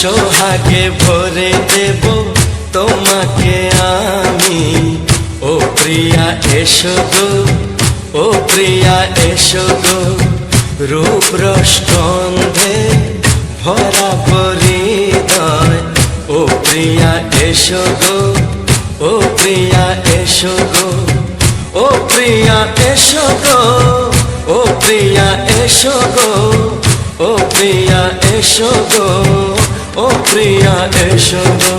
সোহাগে ভরে দেব তোমাকে আমি। ও প্রিয়া এসো গো, ও প্রিয়া এসো গো, রূপ রস গন্ধে ভরা হৃদয়। ও প্রিয়া এসো গো, ও প্রিয়া এসো গো, ও প্রিয়া এসো গো, ও প্রিয়া এসো গো, ও প্রিয়া এসো গো, ও প্রিয়া এসো গো।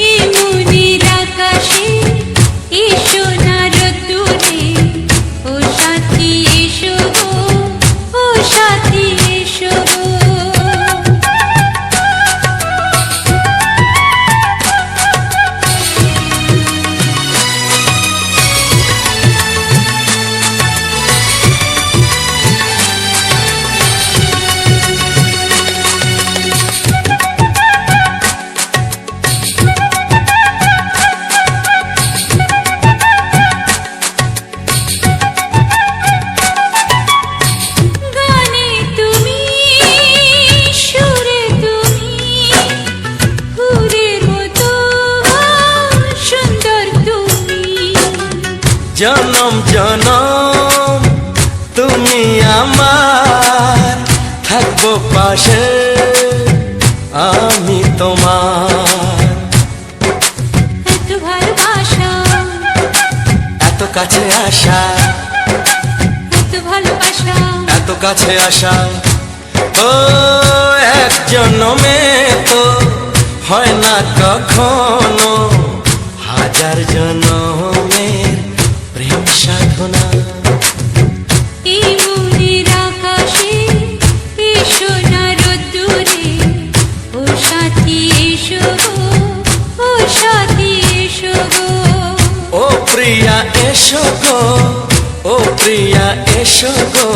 এই মনের আকাশে এসো না রোদ্দুরে, ও সাথী এসো গো, ও সাথী এসো গো। জনম জনম তুমি আমার, থাকবো পাশে আমি তোমার। এত ভালোবাসা, এত কাছে আসা, এত ভালোবাসা, এত কাছে আসা। ও এক জন্মে তো হয় না কখনো, হাজার জন্মের প্রেম সাধনা। এই মনের আকাশে এসো না রোদ্দুরে, ও সাথী এসো গো, ও সাথী এসো গো। ও প্রিয়া এসো গো, ও প্রিয়া এসো গো,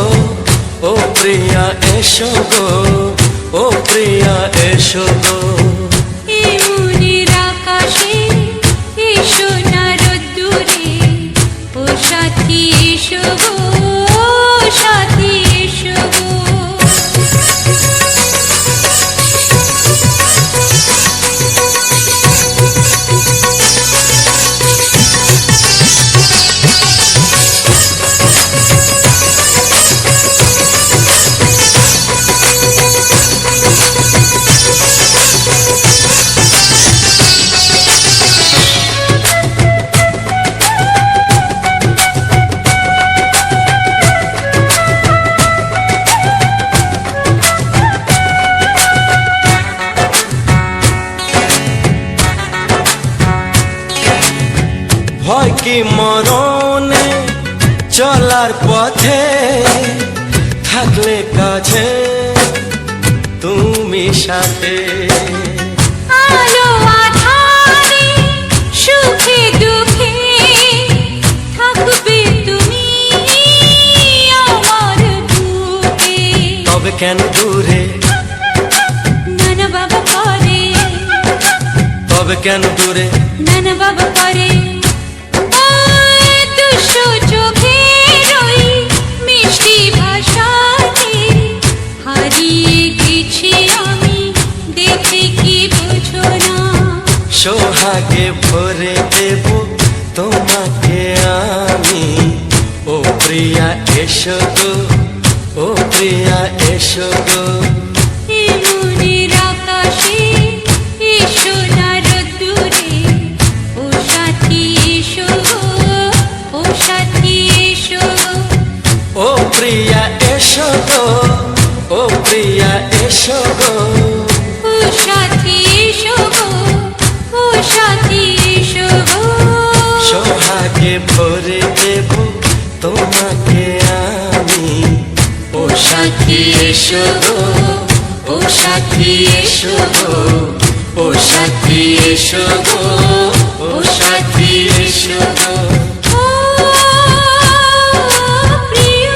ও প্রিয়া এসো গো, ও প্রিয়া এসো গো। এই মনের আকাশে এসো না রোদ্দুরে, ও সাথী এসো গো, ও সাথী এসো গো। ভয় কি মরণে চলার পথে, থাকলে কাছে তুমি সাথে। আলো আঁধারে সুখে দুঃখে থাকবে তুমি আমার বুকে। তবে কেন দূরে, নানা বাবা করে, তবে কেন দূরে, নানা বাবা করে। দুশো চোখের ওই মিষ্টি ভাষাতে হারিয়ে গেছি আমি, দেখে কি বোঝো না। সোহাগে ভরে দেব তোমাকে আমি। ও প্রিয়া এসো গো, ও প্রিয়া এসো গো। এই মনের আকাশে এসো না রোদ্দুরে, ও সাথী এসো গো, ও সাথী এসো গো। ও প্রিয়া এসো গো, ও প্রিয়া এসো গো, ও সাথী এসো গো, ও সাথী এসো গো। সোহাগে ভরে দেব তোমাকে আমি। ও সাথী এসো গো, ও সাথী এসো গো, ও সাথী এসো গো, ও সাথী এসো গো। ও প্রিয়,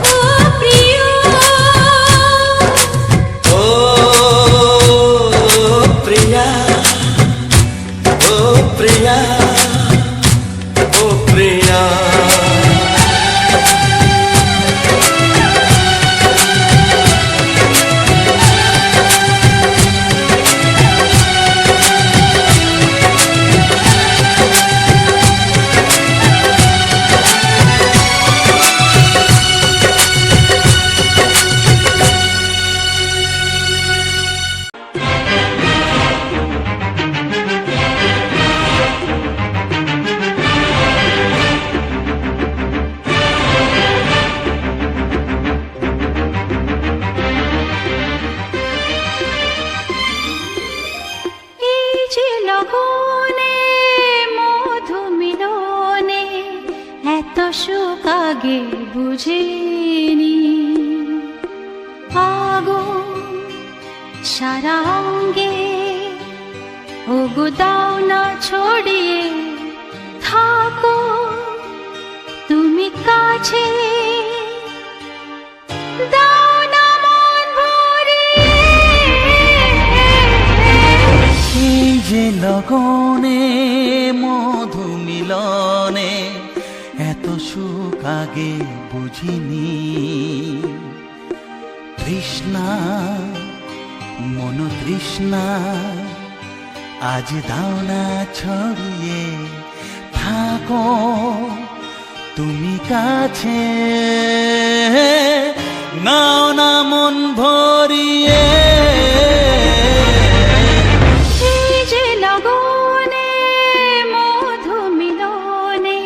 ও প্রিয়, ও প্রিয়া, ও প্রিয়া, ও প্রিয়া। বুঝিনি। আগুন সারা অঙ্গে ওগো দাও না ছড়িয়ে, থাকো তুমি কাছে, দাও না মন ভরিয়ে। এই যে লগনে মধু মিলনে এত সুখ আগে বুঝিনি। তৃষ্ণা মন তৃষ্ণা আজ দাও না ছড়িয়ে, থাকো তুমি কাছে, নাও না মন ভরিয়ে। এই যে লগনে মধু মিলনে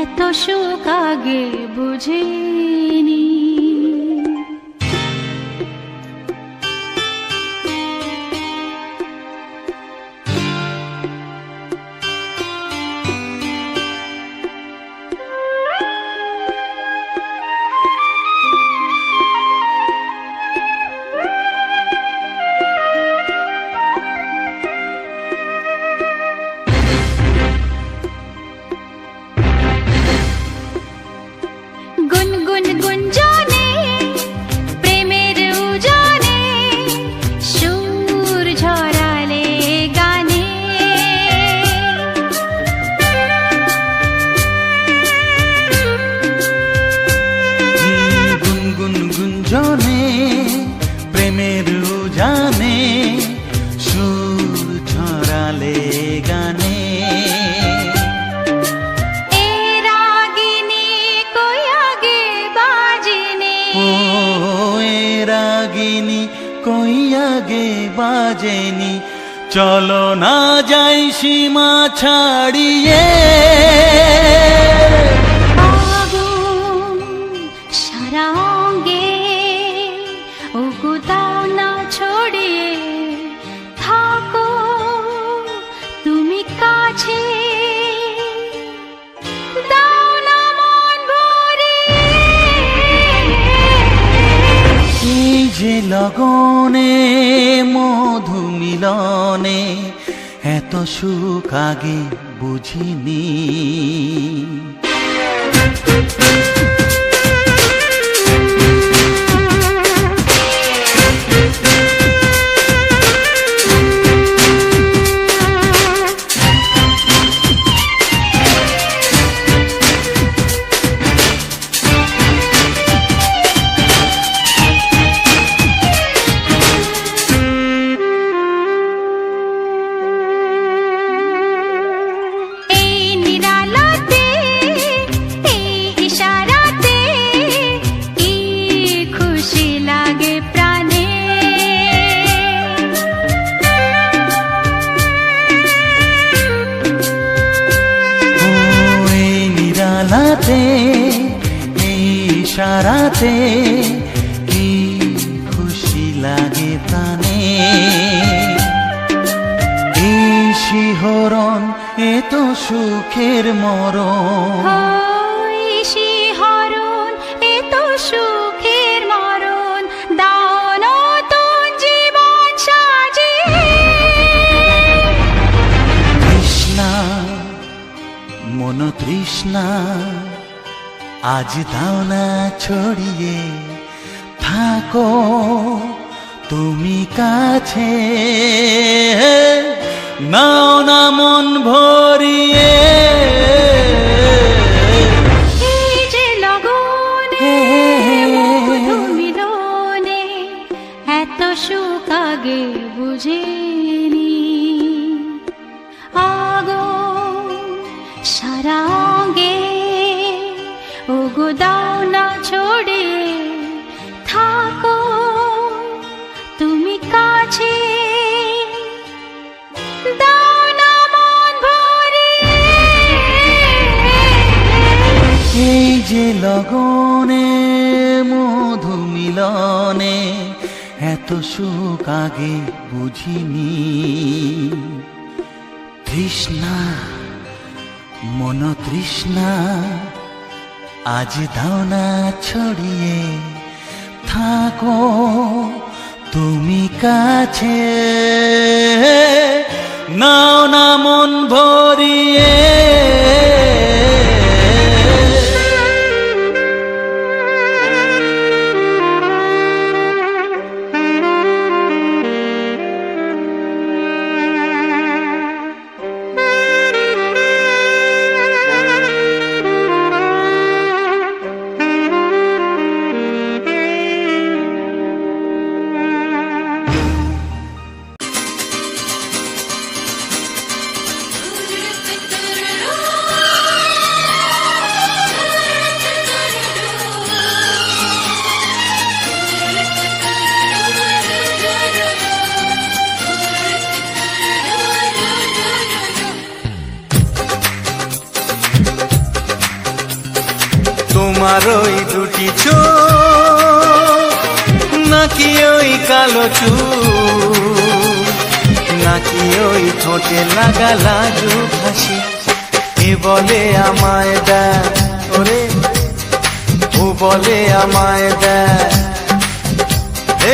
এত সুখ আগে বুঝিনি। গুনগুন গুঞ্জনে প্রেমের উজানে সুর ঝরালে গানে। গুনগুন গুঞ্জনে প্রেমের উজানে সুর ছড়ালে গানে। এ রাগিনী কই আগে বাজেনি, ও এ রাগিনী কই আগে বাজেনি, চলো না যাই সীমা ছাড়িয়ে। আগুন সারা অঙ্গে ওগো দাও না ছড়িয়ে, থাকো তুমি কাছে, দাও না মন ভরিয়ে। এই যে লগনে মধু মিলনে এত সুখ আগে বুঝিনি। এই নিরালাতে এই ইশারাতে কি খুশি লাগে প্রাণে। ও এই নিরালাতে এই ইশারাতে কি খুশি লাগে প্রাণে। এই শিহরণ এ তো সুখের মরণ, ওই শিহরণ এ তো সুখের মরণ, দাও নতুন জীবন সাজিয়ে। তৃষ্ণা মন তৃষ্ণা আজ দাও না ছড়িয়ে, থাকো তুমি কাছে, নাও না মন ভরিয়ে। এই যে লগনে মধু মিলনে এত সুখ আগে বুঝিনি। আগুন সারা অঙ্গে ওগো দাও না ছড়িয়ে, থাকো তুমি কাছে, দাও না মন ভরিয়ে। এই যে লগনে মধু মিলনে এত সুখ আগে বুঝিনি। তৃষ্ণা মন তৃষ্ণা আজ দাও না ছড়িয়ে থাকো তুমি কাছে, নাও না মন ভরিয়ে। তোমার ওই দুটি চোখ নাকি ওই কালো চুল, নাকি ওই ঠোঁটে লাগা লাজুক হাসি, এ বলে আমায় দেয় ওরে, ও বলে আমায় দেয়,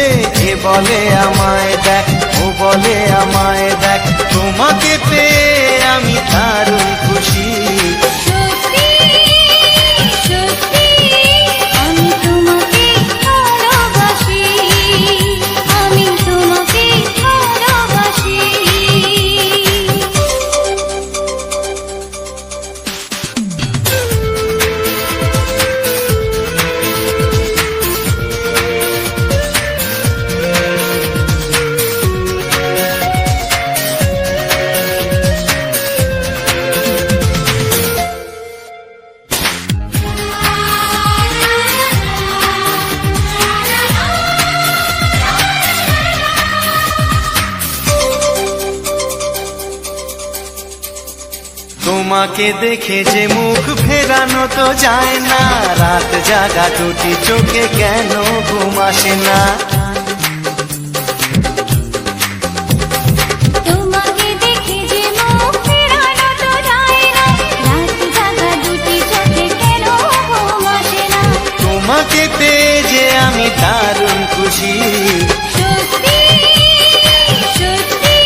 এ বলে আমায় দেখ, ও বলে আমায় দেখ, তোমাকে পেয়ে আমি দারুণ খুশি। তোমাকে দেখে যে মুখ ফেরানো তো যায় না, রাত জাগা দুটি চোখে কেন ঘুম আসে না। তোমাকে দেখে যে মুখ ফেরানো তো যায় না, রাত জাগা দুটি চোখে কেন ঘুম আসে না। তোমাকে পেয়ে যে আমি দারুণ খুশি। সত্যি সত্যি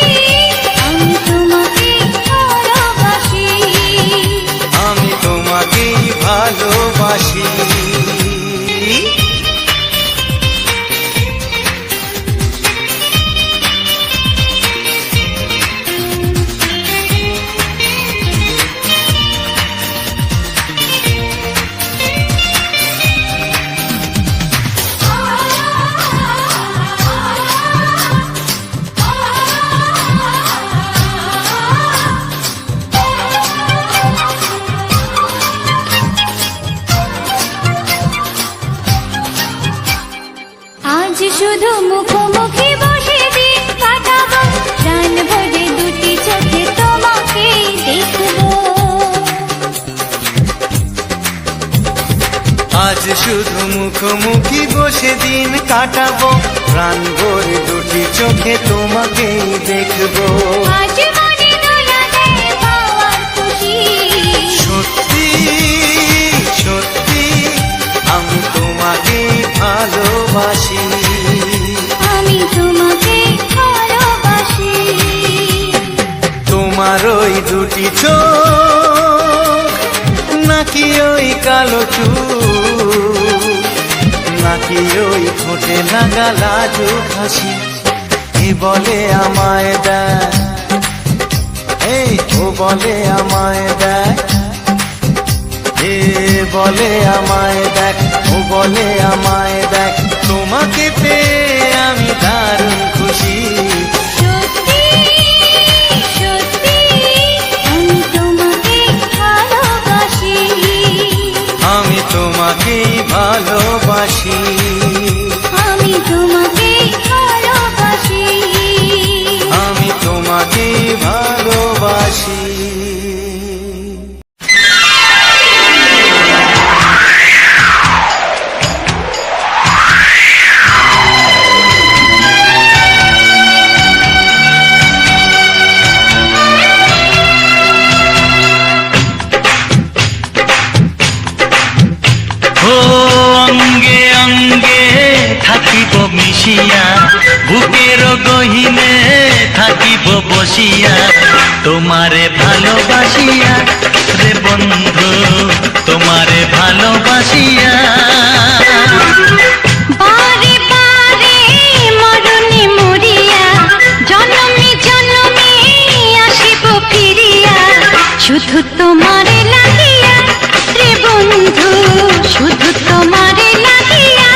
আমি তোমাকে ভালোবাসি, আমি তোমাকেই ভালোবাসি। আজ শুধু মুখোমুখি বসে দিন কাটাবো, প্রাণ ভরে দুটি চোখে তোমাকে দেখবো। আজ শুধু মুখোমুখি বসে দিন কাটাবো, প্রাণ ভরে দুটি চোখে তোমাকেই দেখবো। আজ মনে দোলা দেয় পাওয়ার খুশি, সত্যি সত্যি আমি তোমাকেই ভালোবাসি। আমি তোমাকে ভালোবাসি। তোমার ওই দুটি চোখ নাকি ওই কালো চুল, নাকি ওই ঠোঁটে লাগা লাজুক হাসি, এ বলে আমায় দেয়, ও বলে আমায় দেয়, এ বলে আমায় দেখ, ও বলে আমায় দেখ, তোমাকে পেয়ে আমি দারুণ খুশি। সত্যি সত্যি আমি তোমাকে ভালোবাসি, আমি তোমাকেই ভালোবাসি। আমি তোমাকে ভালোবাসি, আমি তোমাকেই ভালোবাসি। মিশিয়া বুকের গহিনে থাকিব বসিয়া তোমারে ভালোবাসিয়া রে বন্ধু তোমারে ভালোবাসিয়া বারে বারে মরণে মরিয়া জনমে জনমে আসিব ফিরিয়া শুধু তোমারে লাগিয়া রে বন্ধু শুধু তোমারে লাগিয়া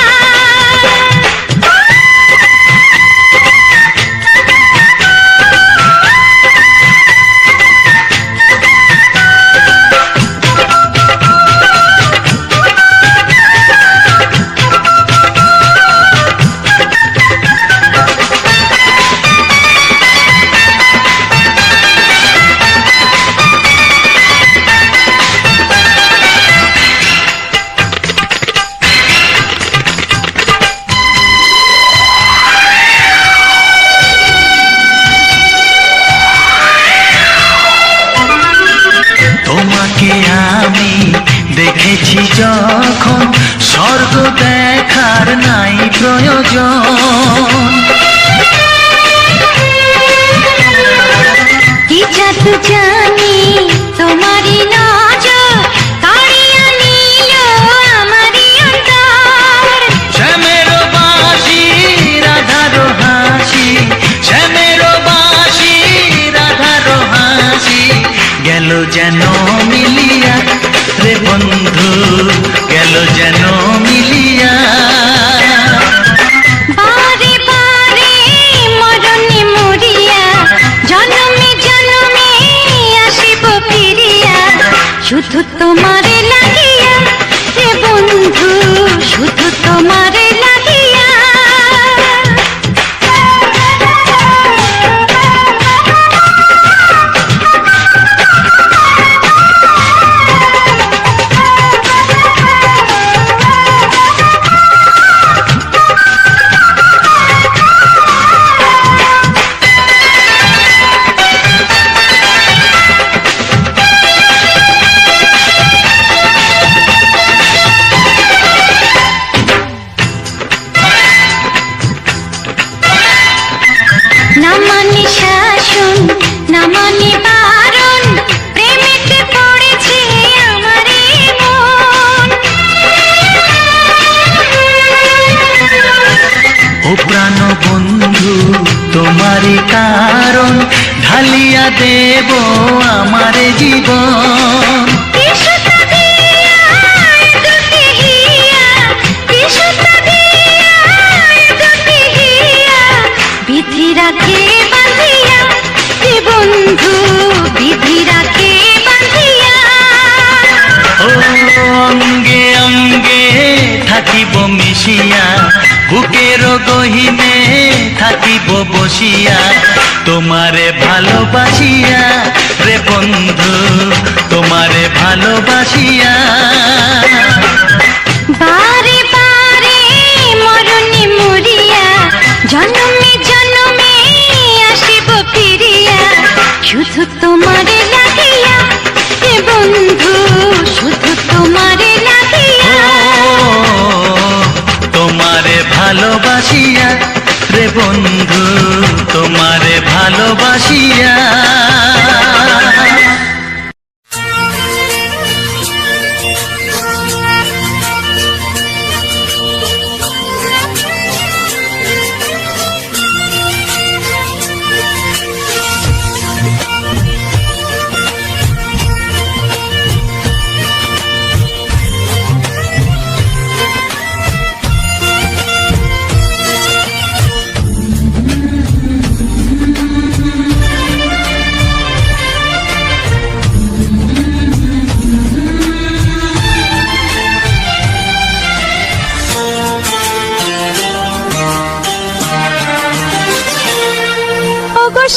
তোমাকে আমি দেখেছি যখন স্বর্গ দেখার নাই প্রয়োজন কি জাদু জানি তোমারই নজর কাড়িয়া নিল আমারই অন্তর শ্যামের বাঁশি রাধার হাসি শ্যামের বাঁশি রাধার হাসি গেল যেন মিলিয়া রে বন্ধু গেল যেন মিলিয়া বারে বারে মরণে মরিয়া জনমে জনমে আসিব ফিরিয়া শুধু তোমারে লাগিয়া রে বন্ধু শুধু তোমারে লাগিয়া না মানে শাসন না মানে বারণ প্রেমেতে পড়েছে আমারে মন ও প্রাণ বন্ধু তোমারই কারণ ঢালিয়া দেব আমারে জীবন কিসুতা দিয়া দুটি হিয়া কিসুতা দিয়া দুটি হিয়া বিধি রাখে বাঁধিয়া হে বন্ধু বিধি রাখে বাঁধিয়া ও অঙ্গে অঙ্গে থাকিব মিশিয়া বুকের গহিনে থাকিব বসিয়া তোমারে ভালোবাসিয়া রে বন্ধু তোমারে ভালোবাসিয়া বারে বারে মরণে মরিয়া জনমে জনমে আসিব ফিরিয়া শুধু তোমারে লাগিয়া হে বন্ধু শুধু তোমারে লাগিয়া তোমারে ভালোবাসিয়া রে বন্ধু তোমারে ভালোবাসিয়া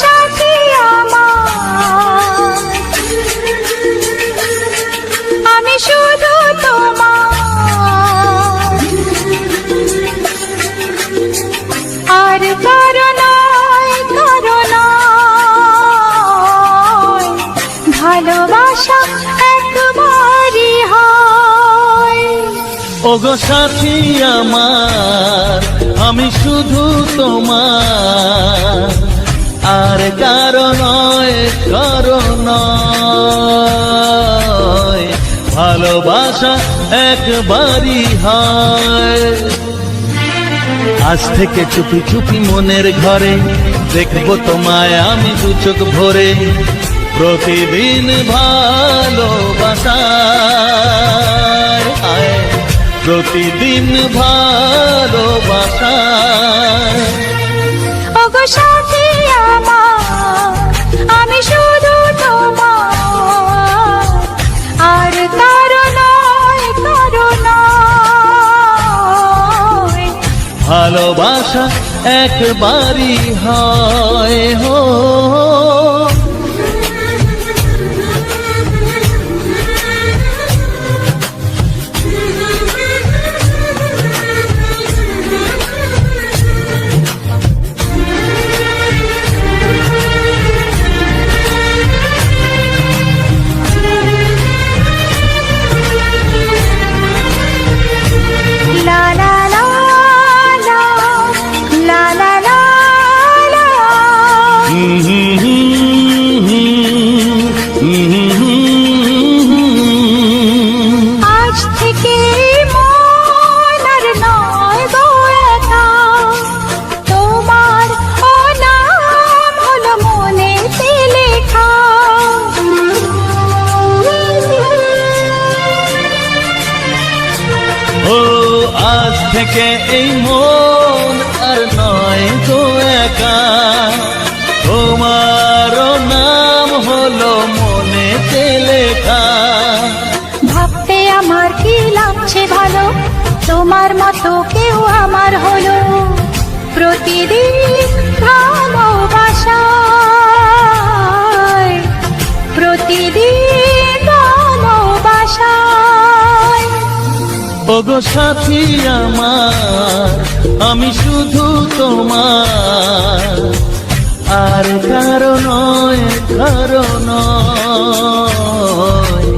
সাথী আমার আমি শুধু তোমার আর করুণায় করুণায় ভালোবাসা একবারই হয়। ওগো সাথী আমার আমি শুধু তোমার, আর কারো নয়, কারো নয়। ভালোবাসা একবারই হয়। আজ থেকে চুপি চুপি মনের ঘরে দেখবো তোমায় আমি দু চোখ ভরে। প্রতিদিন ভালোবাসায়, হায়, প্রতিদিন ভালোবাসায়। ওগো সাথী আমার, আমি শুধু তোমার, আর কারো নয়, কারো নয়। ভালোবাসা একবারই হয় হো। লা লা লা লা, লা লা লা লা। আজ থেকে মন আর নয় গো একা, তোমার ও নাম হলো মনেতে লেখা। ও আজ থেকে এই মন আর নয় গো একা, তোমারও নাম হলো মনেতে লেখা। ভাবতে আমার কি লাগছে ভালো, তোমার মতো কেউ আমার হলো। প্রতিদিন ভালোবাসায়, প্রতিদিন ভালোবাসায়। ওগো সাথী আমার, আমি শুধু তোমার, আর কারো নয়, কারো নয়।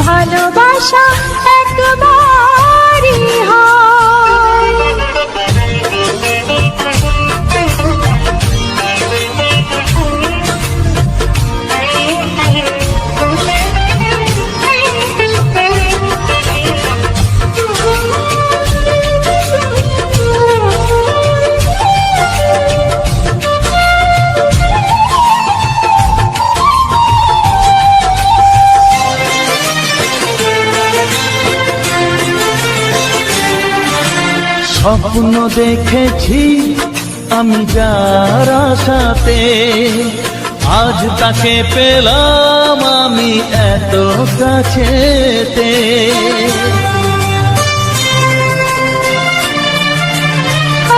ভালোবাসা একবারই হয়। স্বপ্ন দেখেছি আমি যার আশাতে, আজ তাকে পেলাম আমি এত কাছেতে।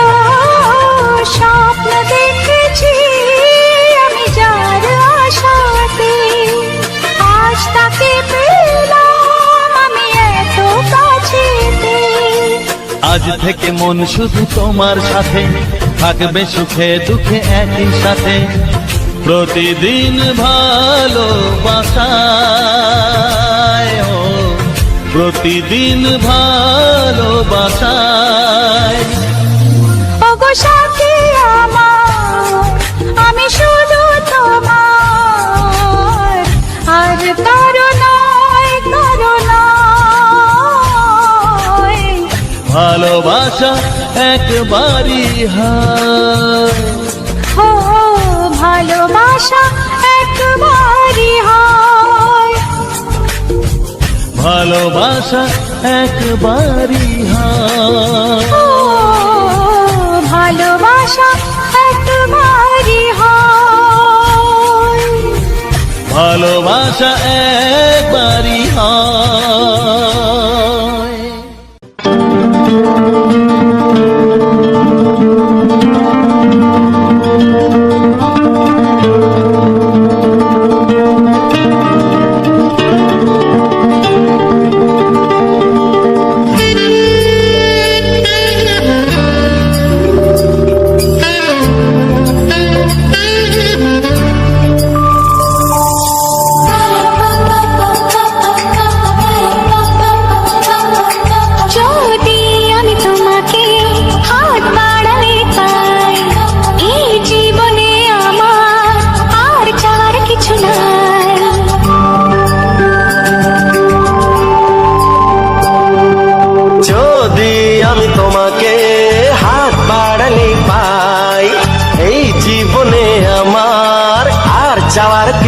ও, স্বপ্ন দেখেছি আমি যার আশাতে, আজ তাকে পেলাম আমি এত কাছেতে। আজ থেকে মন শুধু তোমার সাথে, থাকবে সুখে দুঃখে একই সাথে। প্রতিদিন ভালোবাসায়, ও প্রতিদিন ভালোবাসায়। ওগো সাথী আমার, আমি শুধু তোমার, আর কারো নয়, কারো নয়। ভালোবাসা একবারই হয়। ও ভালোবাসা একবারই হয়। ভালোবাসা একবারই হয়। ও ভালোবাসা একবারই হয়। ভালোবাসা একবারই হয়।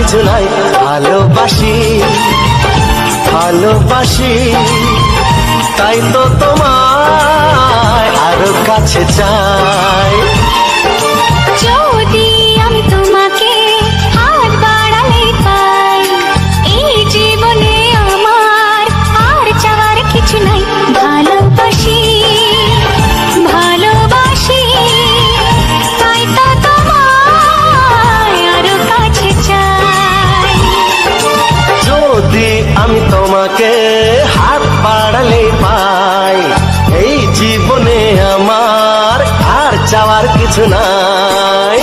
কিছু নাই। ভালোবাসি ভালোবাসি তাই তো তোমায় আরো কাছে চাই। যদি আমি তোমাকে হাত বাড়ালে পাই, এই জীবনে আমার আর চাওয়ার কিছু নাই। ভালোবাসি ভালোবাসি তাই তো তোমায় আরো কাছে চাই। যদি আমি তোমাকে হাত বাড়ালে পাই, এই জীবনে আমার আর চাওয়ার কিছু নাই।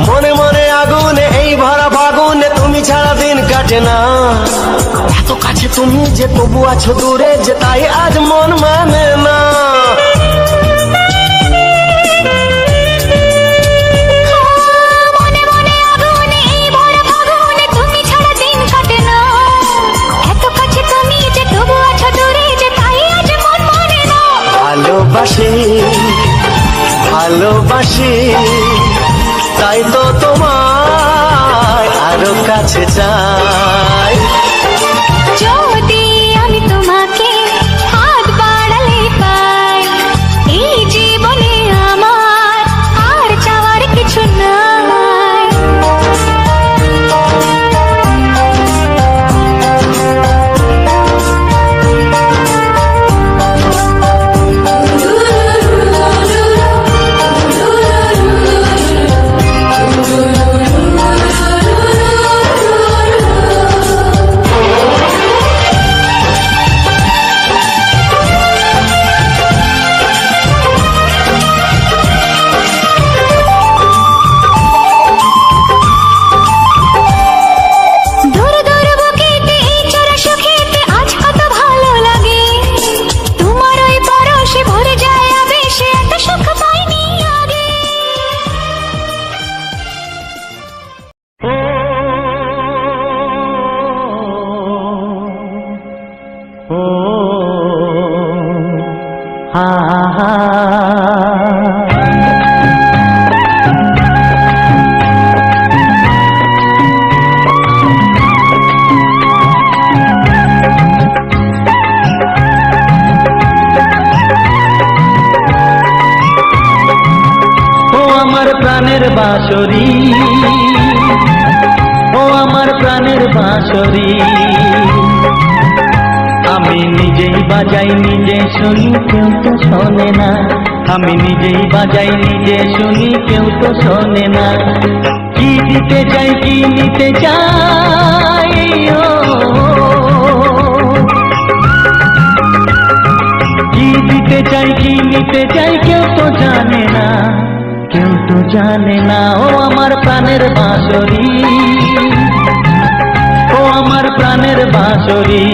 মনে মনে আগুনে এই ভরা ফাগুনে তুমি ছাড়া দিন কাটে না। এত কাছে তুমি যে তবু আছো দূরে, যে তাই আজ মন মানে না। মনে মনে আগুনে এই ভরা ফাগুনে তুমি ছাড়া দিন কাটে না। এত কাছে তুমি যে তবু আছো দূরে, যে তাই আজ মন মানে না। ভালোবাসি ভালোবাসি তাই তো তোমায় আরো কাছে চাই। যদি আমি তোমাকে হাত বাড়ালে পাই, এই জীবনে আমার আর চাওয়ার কিছু নাই। দূর দূর বুকেতে এই চোরা সুখেতে আজ কত ভালো লাগে। তোমার ওই পরশে ভরে যায় আবেশে, এত সুখ পাইনি আগে। ও হা হা ও আমার প্রাণের বাঁশরি, ও আমার প্রাণের বাঁশরি, আমি নিজেই বাজাই নিজে শুনি কেউ তো শোনে না। আমি নিজেই বাজাই নিজে শুনি কেউ তো শোনে না। কি দিতে চাই কি নিতে চাই, ও কি দিতে চাই কি নিতে চাই কেউ তো জানে না, কেউ তো জানে না। ও আমার প্রাণের বাঁশরি, ও আমার প্রাণের বাঁশরি।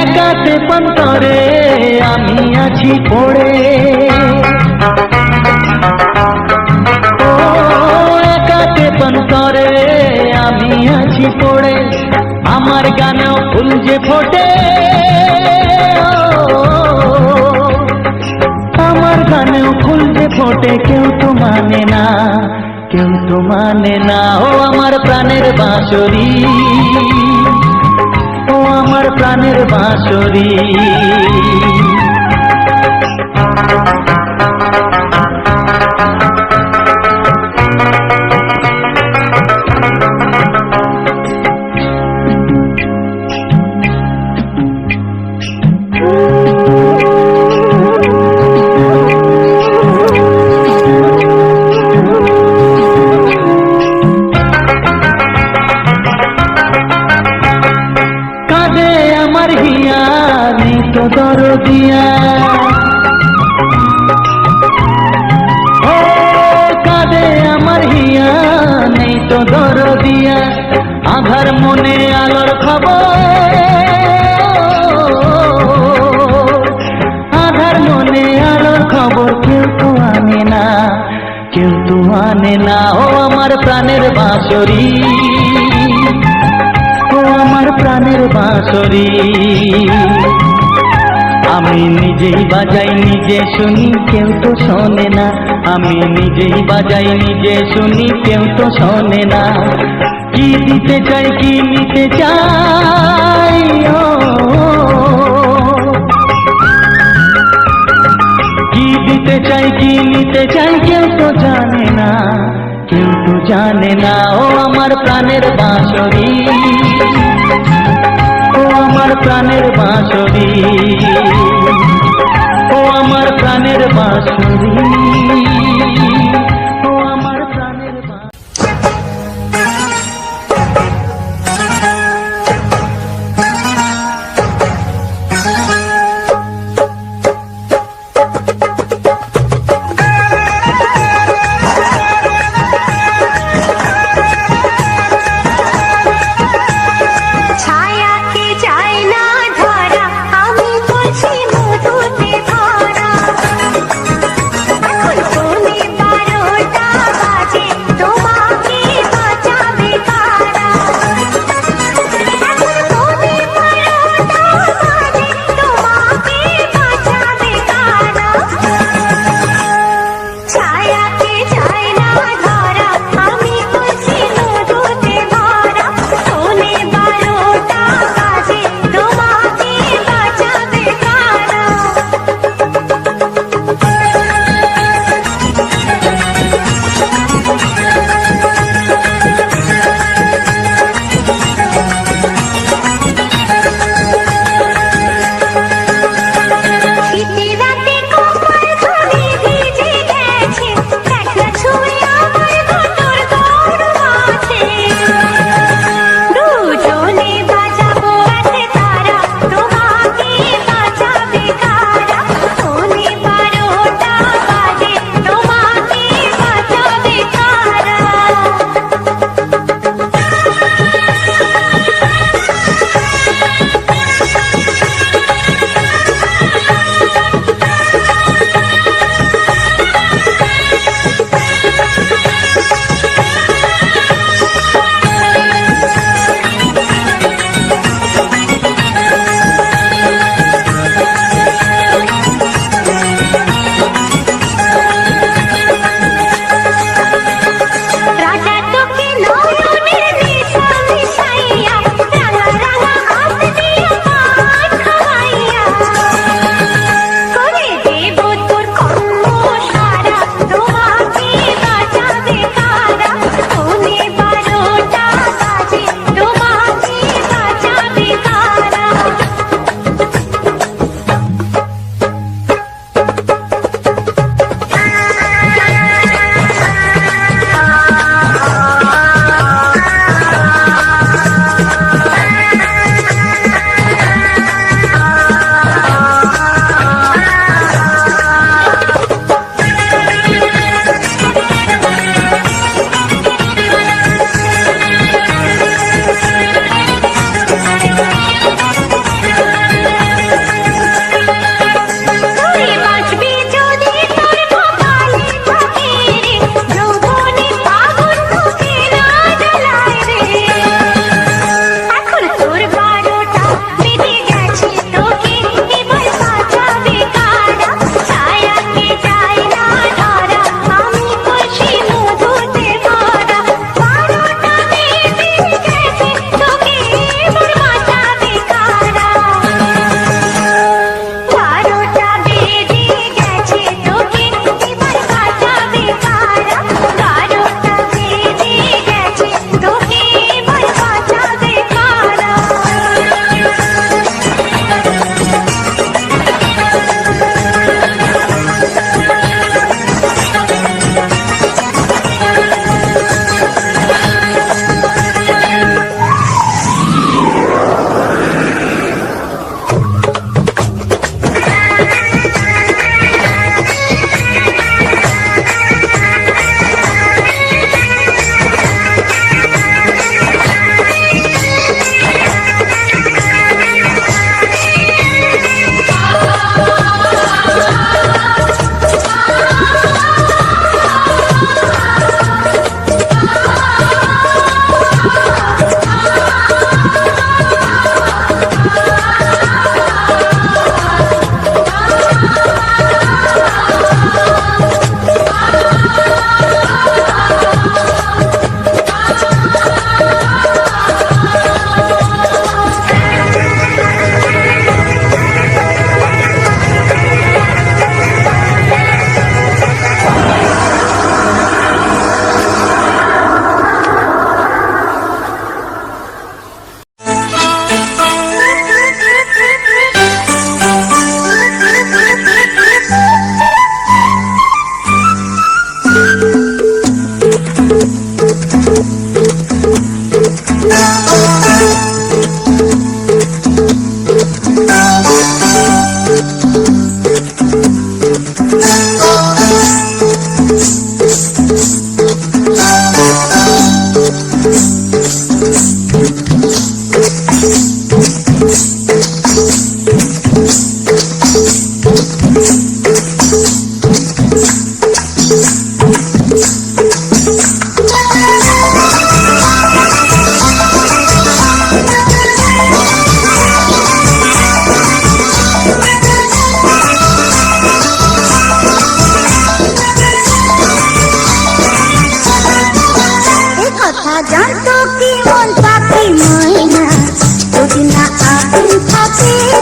একাতে পন্তরে আমি আছি পড়ে, ও একাতে পন্তরে আমি আছি পড়ে। আমার গানেও ফুল যে ফোটে, আমার গানেও ফুল যে ফোটে, কেউ তো মানে না, কেউ তো মানে না। ও আমার প্রাণের বাঁশরি, ও আমার প্রাণের বাঁশরি। আমার হিয়া নেই তো দরদিয়া, ও কাঁদে আমার হিয়া নেই তো দরদিয়া, আধার মনে আলোর খবর, আধার মনে আলোর খবর কেউ তো আনে না, কেউ তো আনে না। ও আমার প্রাণের বাঁশরি, ও আমার প্রাণের বাঁশরি, আমি নিজেই বাজাই নিজে শুনি কেউ তো শোনে না, আমি নিজেই বাজাই নিজে শুনি কেউ তো শোনে না। কি দিতে চাই কি নিতে চাই, ও কি দিতে চাই কি নিতে চাই কেউ তো জানে না, কেউ তো জানে না। ও আমার প্রাণের বাঁশরি, ও আমার প্রাণের বাঁশরি, ও আমার প্রাণের বাঁশরি, ও আমার প্রাণের বাঁশরি। ছায়াকে যায় না ধরা, আমি বলছি মধুতে ভরা। এখন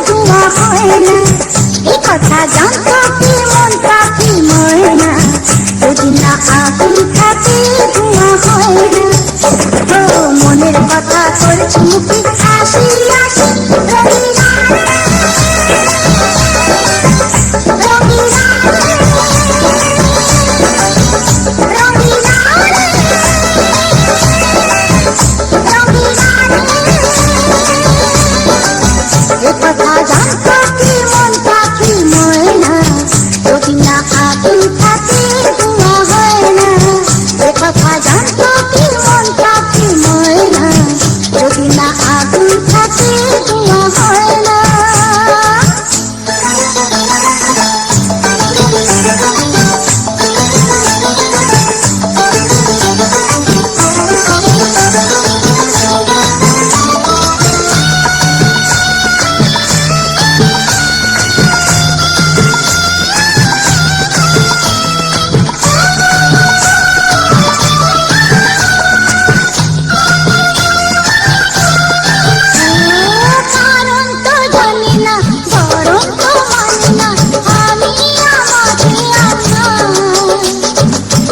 ধোঁয়া হয় না। এই কথা জানতো কি মন পাখি ময়না, যদি না আগুন থাকে ধোঁয়া হয় না। ও মনের কথা করছি মুখে হাসি হাসি, রঙিলা রঙিলা রঙিলা এ কথা জানতো কি মন পাখি ময়না, যদি না আগুন থাকে ধোঁয়া হয় না। এ কথা জানতো কি মন পাখি ময়না, যদি না আগুন থাকে ধোঁয়া হয় না। কারণ তো জানি না, বরং তো মানি না, আমি আমাকে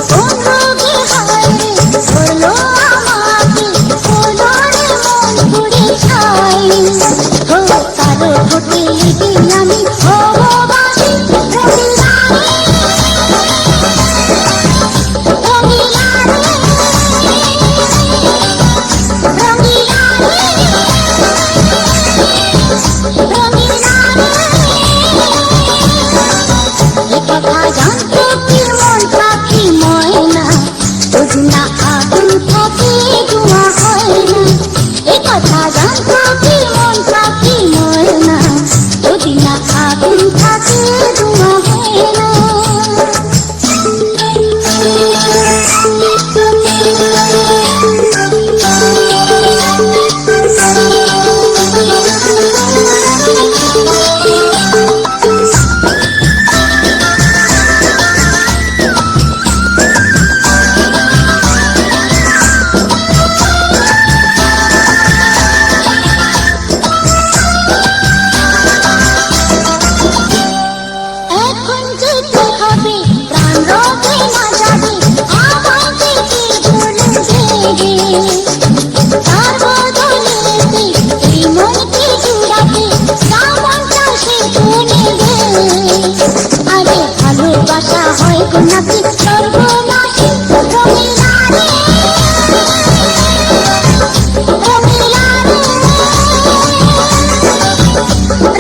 কোন রোগে হায় রে ধরলো আমাকে, হলো রে মন পুড়ে ছাই। ও কারো ঠোঁটে লেগে আমি ভগবাসী, রঙিলা রঙিলা রঙিলা এ কথা জানতো কি মন পাখি ময়না, যদি না আগুন থাকে ধোঁয়া হয় না। এ কথা জানতো কি মন পাখি ময়না, যদি না আগুন থাকে ধোঁয়া হয় না। এখন যেতে হবে প্রাণ রবে না যাবে, আমাকে কি ভুলে দেবে। তার বদলেতে এই মনকে জুড়াবে, কেমনটা সে শুনে দে। আরে ভালোবাসা হয় গো নাকি সর্বনাশী, রঙিলা রে রঙিলা রে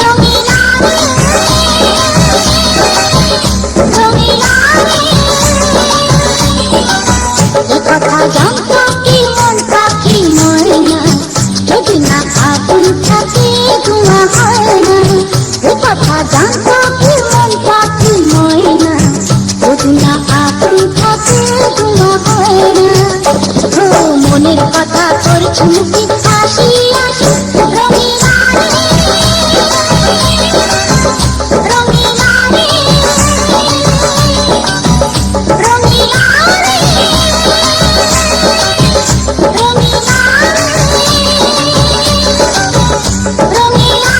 রঙিলা রে এ কথা জানতো কি মন পাখি ময়না, যদি না আগুন থাকে ধোঁয়া হয় না। এ কথা জানতো কি মন পাখি ময়না, যদি না আগুন থাকে ধোঁয়া হয় না। ও মনের কথা করছি মুখে হাসি হাসি, রঙিলা রঙিলা রঙিলা রঙিলা রঙিলা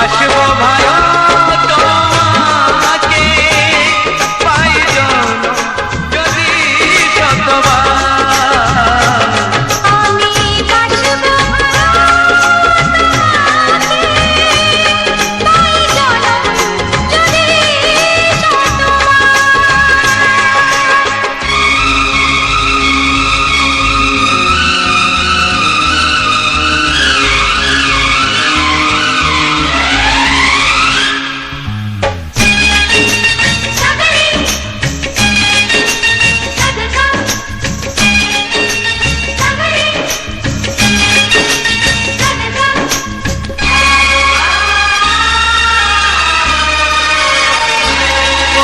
বাসবো ভালো তোমাকে পাই জনম যদি শতবার। আমি বাসবো তাই জনম যদি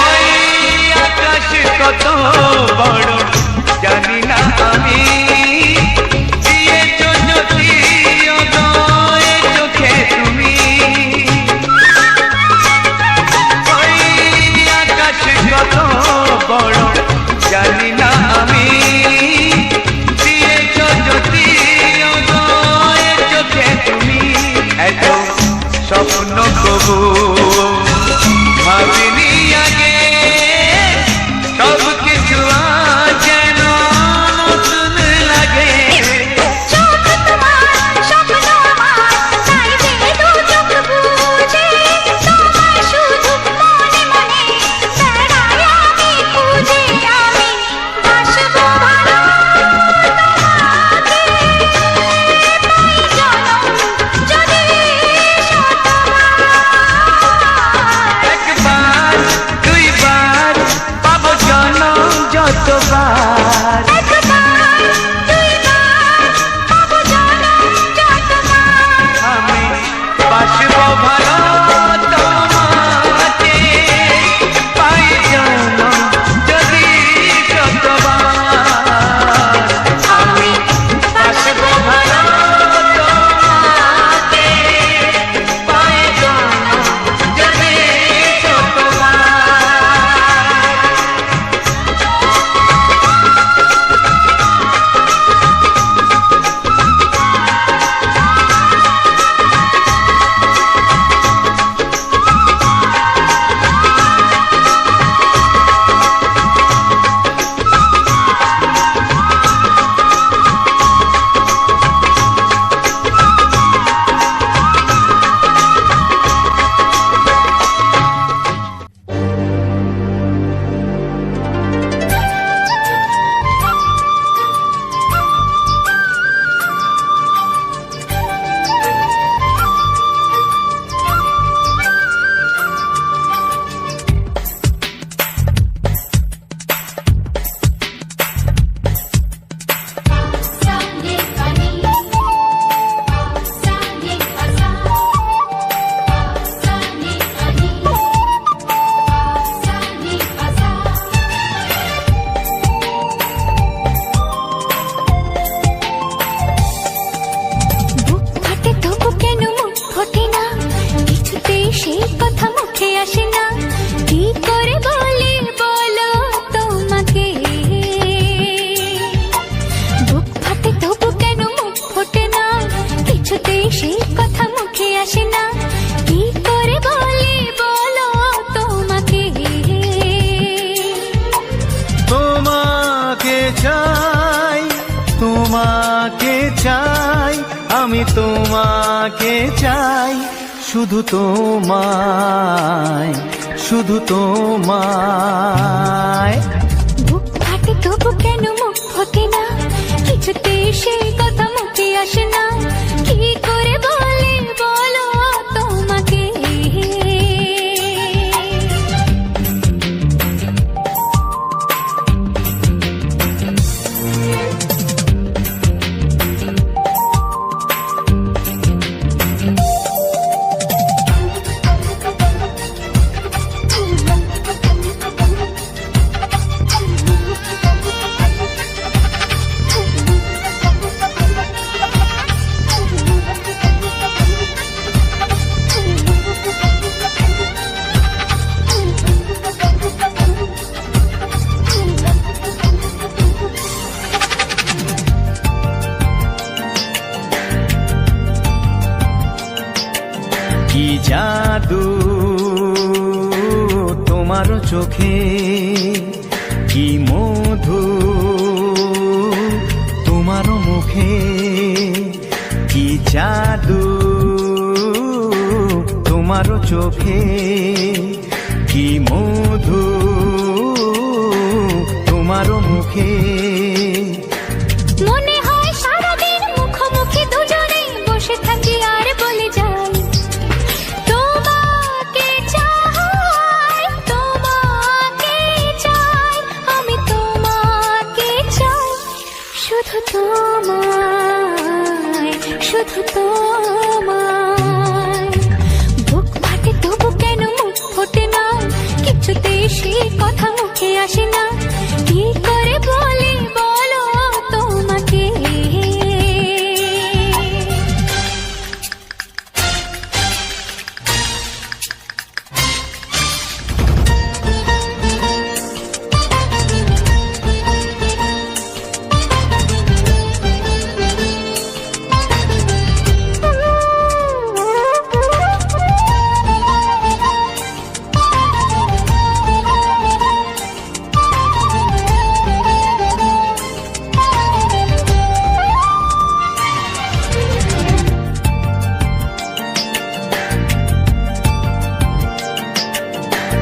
ওই আকাশ কত বড় জানি না আমি, দিয়েছ জ্যোতি উদয় চোখে তুমি। ওই আকাশ কত বড় জানি না আমি, দিয়েছ জ্যোতি উদয় চোখে তুমি। এত স্বপ্ন কবু ভাবিনি আগে, সব কিছু আজ যেন নতুন লাগে। চোখ তোমার স্বপ্ন আমার তাই যে দু চোখ বুঝে তোমায় শুধু মনে মনে বেড়াই আমি খুঁজে। আমি বাসবো ভালো তোমাকে পাই জনম যদি শতবার। একবার দুইবার পাবো জনম যতবার। একবার দুইবার পাবো জনম যতবার। আমি বাসবো ভালো তোমাকে পাই জনম যদি শতবার। আমি বাসবো ভালো তোমাকে পাই জনম যদি শতবার। সানি পানি সানি পাসা সানি পানি সানি পাসা। বুক ফাটে তবু কেন মুখ ফোটে না, কিছুতে সেই কথা মুখে আসে না। কি করে বলি বলো তোমাকে। বুক ফাটে তবু কেন মুখ ফোটে না, কিছুতে সেই কথা মুখে আসে না। কি করে বলি বলো তোমাকে। তোমাকে চাই, তোমাকে চাই, আমি তোমাকে চাই, শুধু তোমায়, শুধু তোমায়। বুক ফাটে তবু কেন মুখ ফোটে না, কিছুতে সেই কথা মুখে আসে না। কি করে বলি বলো তোমাকে। কি জাদু তোমারও চোখে, কি মধু তোমারও মুখে, কি জাদু তোমারও চোখে, কি মধু তোমারও মুখে। মনে হয় সারাদিন মুখোমুখি দুজনে বসে থাকি আর বলে যাই তোমাকে চাই, তোমাকে চাই, আমি তোমাকে চাই, শুধু তোমায়, শুধু তোমায়। বুক ফাটে তবু কেন মুখ ফোটে না, কিছুতেই সেই কথা মুখে আসে না, কি করে বলি বলো তোমাকে।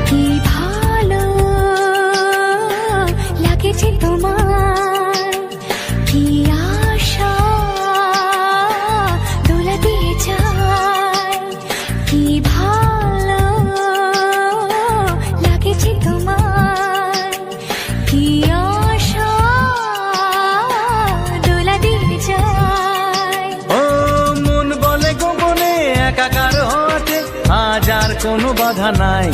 কি ভালো লাগেছে তোমার, কি আশা দোলা দিয়ে যায়, কি ভালো লাগেছে তোমার, কি আশা দোলা দিয়ে যায়। ও মন বলে গোপনে একাকার হতে আজ আর কোনো বাধা নাই,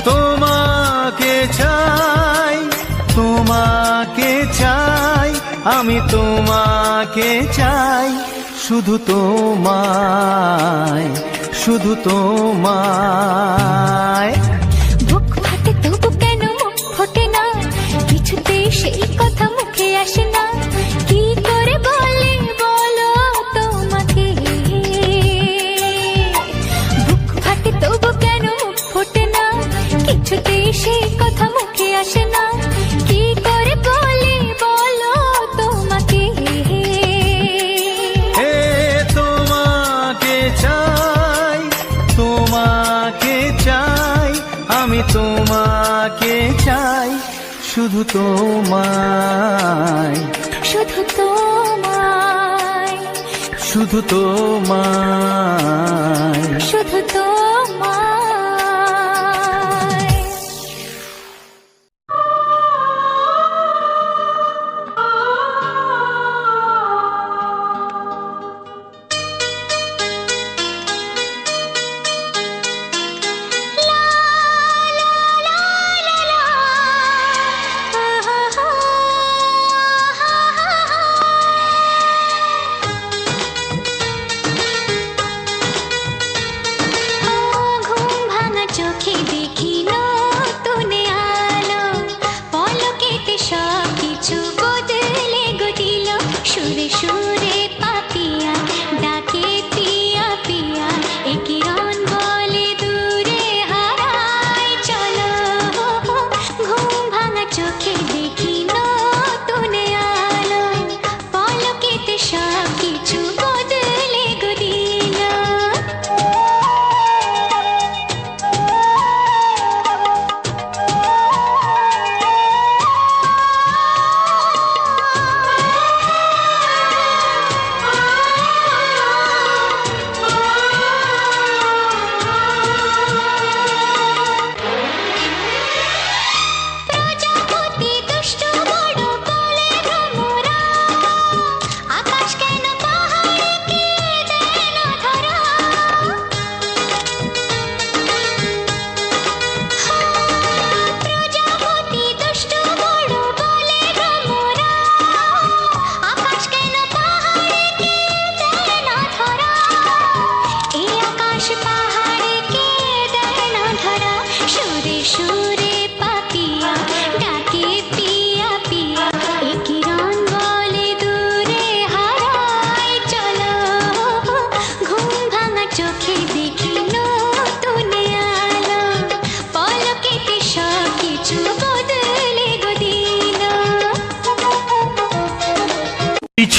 তোমাকে চাই, তোমাকে চাই, আমি তোমাকে চাই, শুধু তোমায়, শুধু তোমায়। বুক ফাটে তবু কেন মুখ ফোটে না, কিছুতেই সেই কথা মুখে আসে না, কি করে বলি বলো তোমাকে। বুক ফাটে তবু কেন মুখ ফোটে না, কিছুতেই সেই কথা মুখে আসে না, কি করে বলি বলো তোমাকে। হে তোমাকে চাই, তোমাকে চাই, আমি তোমাকে চাই, শুধু তোমায়, শুধু তোমায়, শুধু তোমায়। শুধু তোমায়।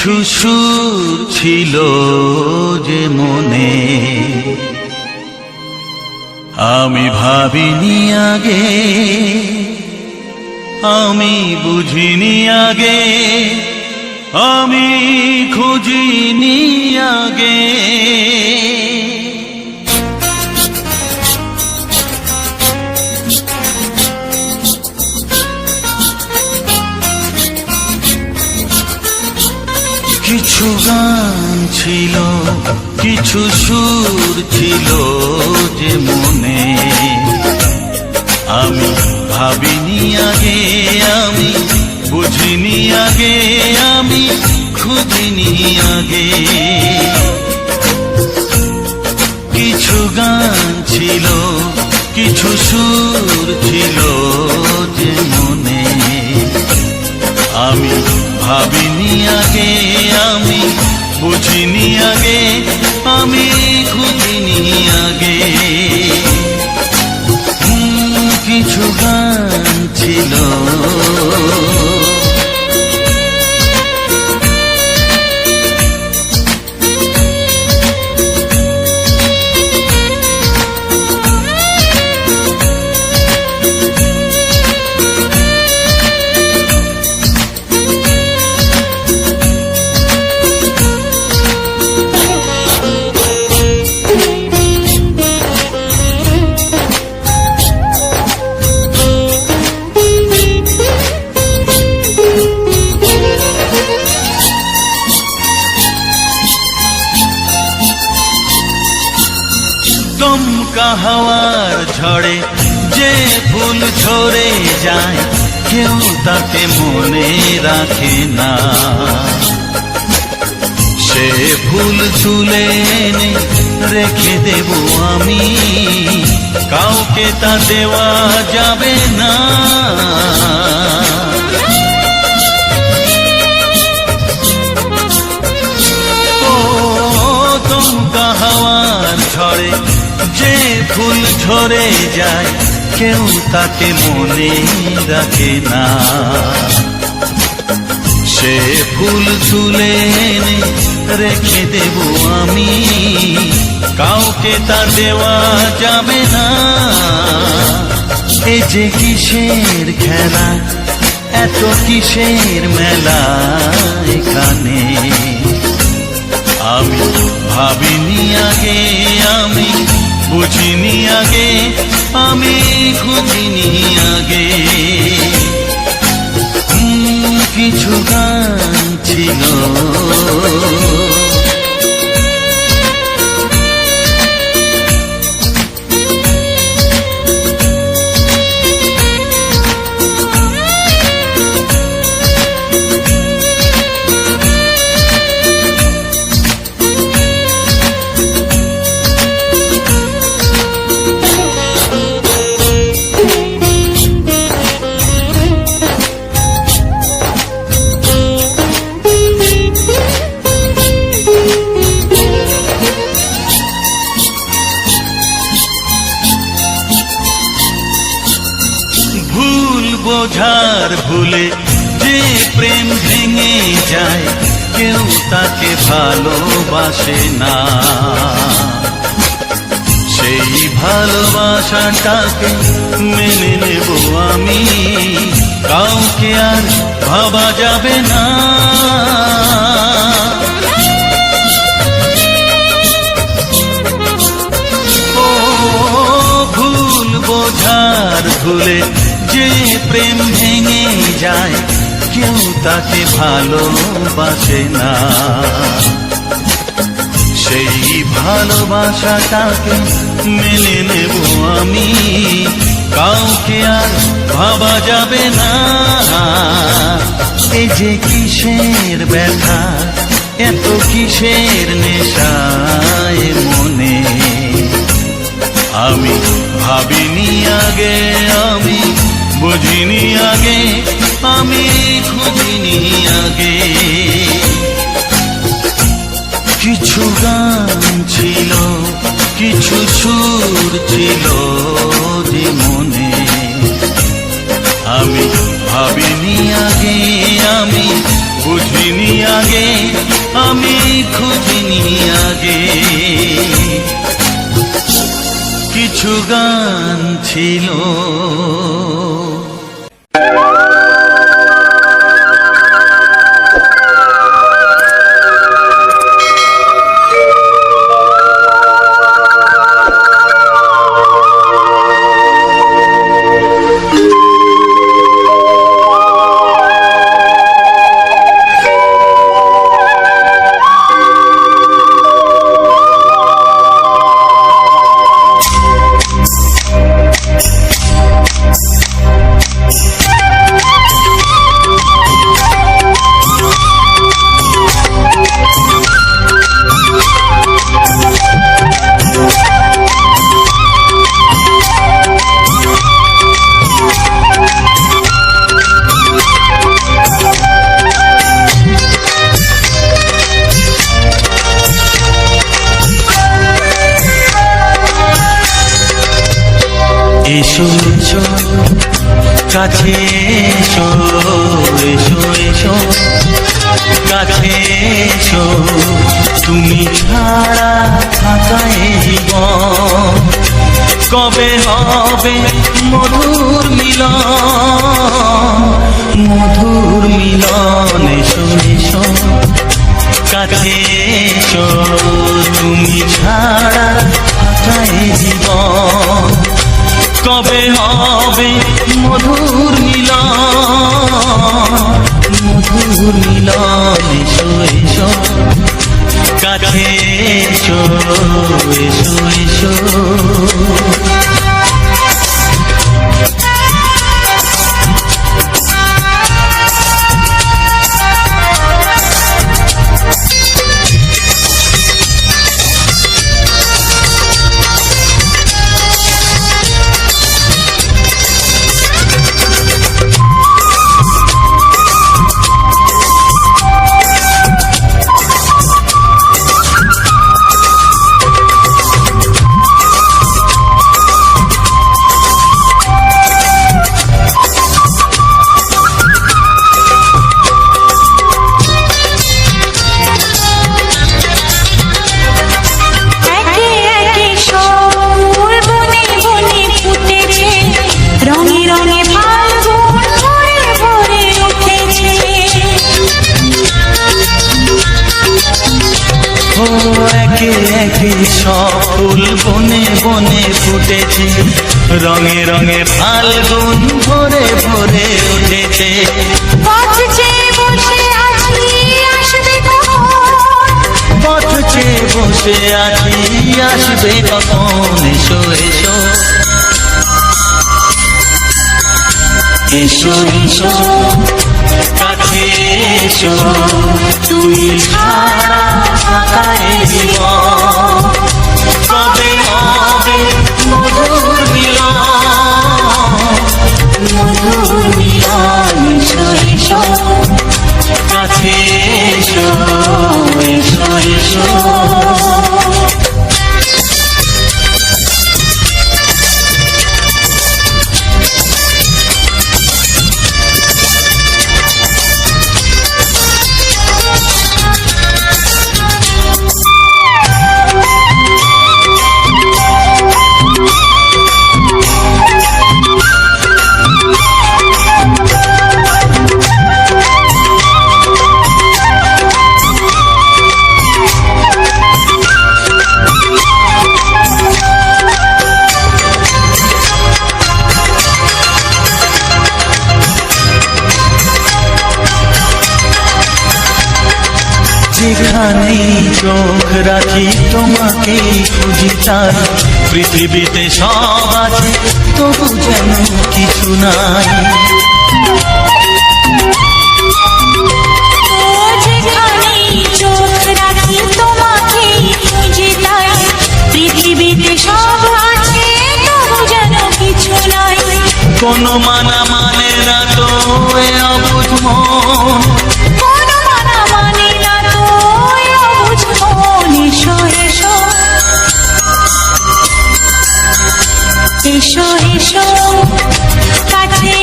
কিছু সুর ছিল যে মনে আমি ভাবিনি আগে, আমি বুঝিনি আগে, আমি খুঁজিনি আগে। কিছু গান ছিল, কিছু সুর ছিল যে মনে আমি ভাবিনি আগে, আমি বুঝিনি আগে, আমি খুঁজিনি আগে। কিছু গান ছিল, কিছু সুর ছিল যে মনে আমি ভাবিনি আগে, আমি বুঝিনি আগে, আমি খুঁজিনি আগে। কিছু গান ছিল। দমকা হাওয়ার ঝড়ে যে ফুল ঝরে যায়, কেউ তাকে মনে রাখে না। সে ফুল তুলে এনে রেখে দেব আমি, কাউকে তা দেওয়া যাবে না। ও দমকা হাওয়ার ঝড়ে যে ফুল ঝরে যায়, কেউ তাকে মনে রাখে না। সে ফুল তুলে এনে রেখে দেব আমি, কাউকে তা দেওয়া যাবে না। এ যে কিসের খেলা, এত কিসের মেলা এখানে আমি ভাবিনি আগে, আমি বুঝিনি আগে, আমি খুঁজিনি আগে। কিছু গান ছিল। বোঝার ভুলে যে প্রেম ভেঙে যায়, কেউ তাকে ভালোবাসে না। সেই ভালোবাসাটাকে মেনে নেব আমি, কাউকে আর ভাবা যাবে না। ও ভুল বোঝার ভুলে যে প্রেম ভেঙে যায়, কেউ তাকে ভালোবাসে না। সেই ভালোবাসাটাকে মেনে নেব আমি, কাউকে আর ভাবা যাবে না। এই যে কিসের ব্যথা, এত কিসের নেশায় মনে আমি ভাবিনি আগে, আমি বুঝিনি আগে, আমি খুঁজিনি আগে। কিছু গান ছিল, কিছু সুর ছিল যে মনে আমি ভাবিনি আগে, আমি বুঝিনি আগে, আমি খুঁজিনি আগে। কিছু গান ছিল এসো এসো কাছে এসো, এসো এসো কাছে এসো, তুমি ছাড়া থাকা এ জীবন কবে হবে মধুর মিলন, মধুর মিলন। এসো এসো কাছে এসো, তুমি ছাড়া থাকা এ জীবন কবে হবে মধুর মিলন, মধুর মিলন। এসো এসো কাছে এসো, এসো এসো। একে একে সব ফুল বনে বনে ফুটেছে, রঙে রঙে ফাল্গুন ভরে ভরে উঠেছে। পথ চেয়ে বসে আছি আসবে কখন, এসো এসো এসো এসো কাছে এসো, তুমি ছাড়া থাকা এ জীবন কবে হবে মধুর মিলন, মধুর মিলন। এসো এসো কাছে এসো, এসো এসো। যেখানেই চোখ রাখি তোমাকেই খুঁজি চাই, পৃথিবীতে সব আছে তবু যেন কিছু নাই। যেখানেই চোখ রাখি তোমাকেই খুঁজি চাই, পৃথিবীতে সব আছে তবু যেন কিছু নাই। কোনো মানা মানে না তো এ অবুঝ মন, কোনো মানা মানে না তো এ অবুঝ মন। এসো এসো এসো এসো কাছে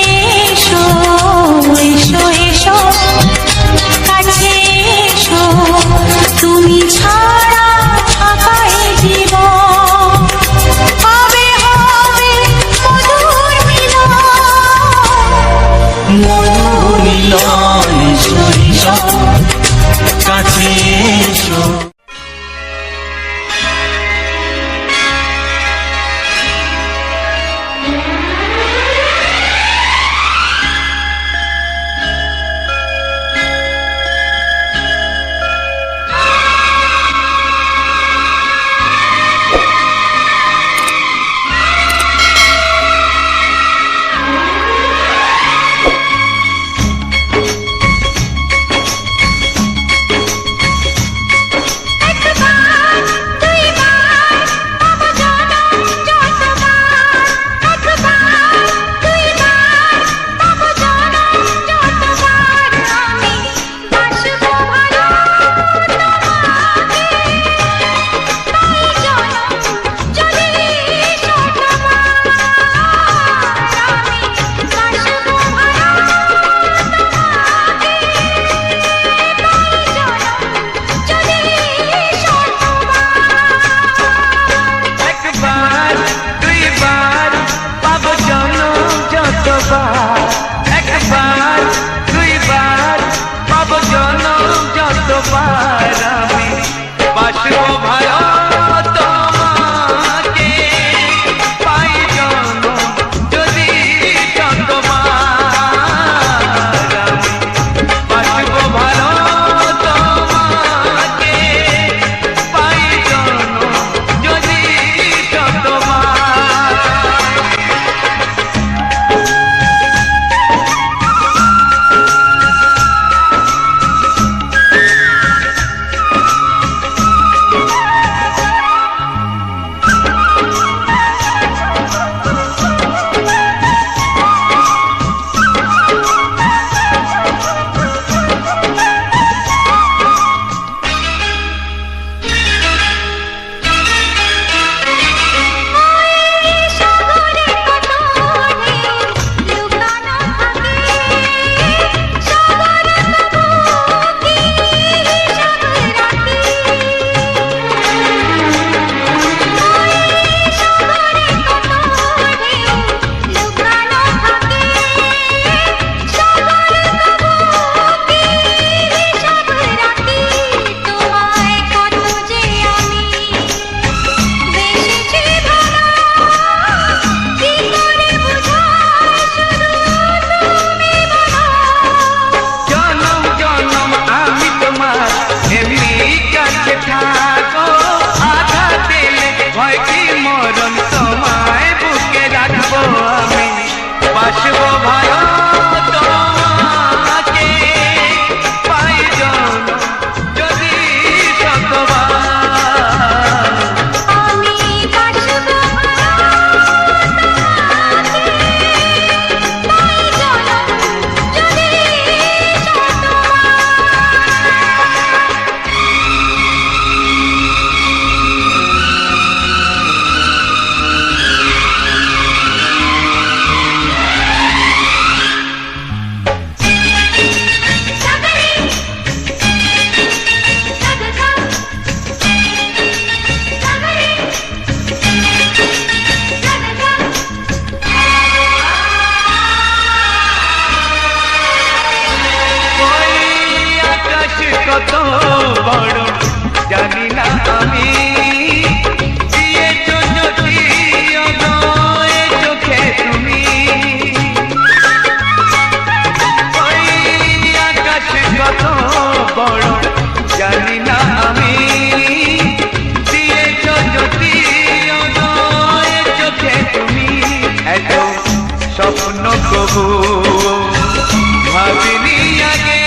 এসো, এসো এসো স্বপ্ন কবু ভাবিনি আগে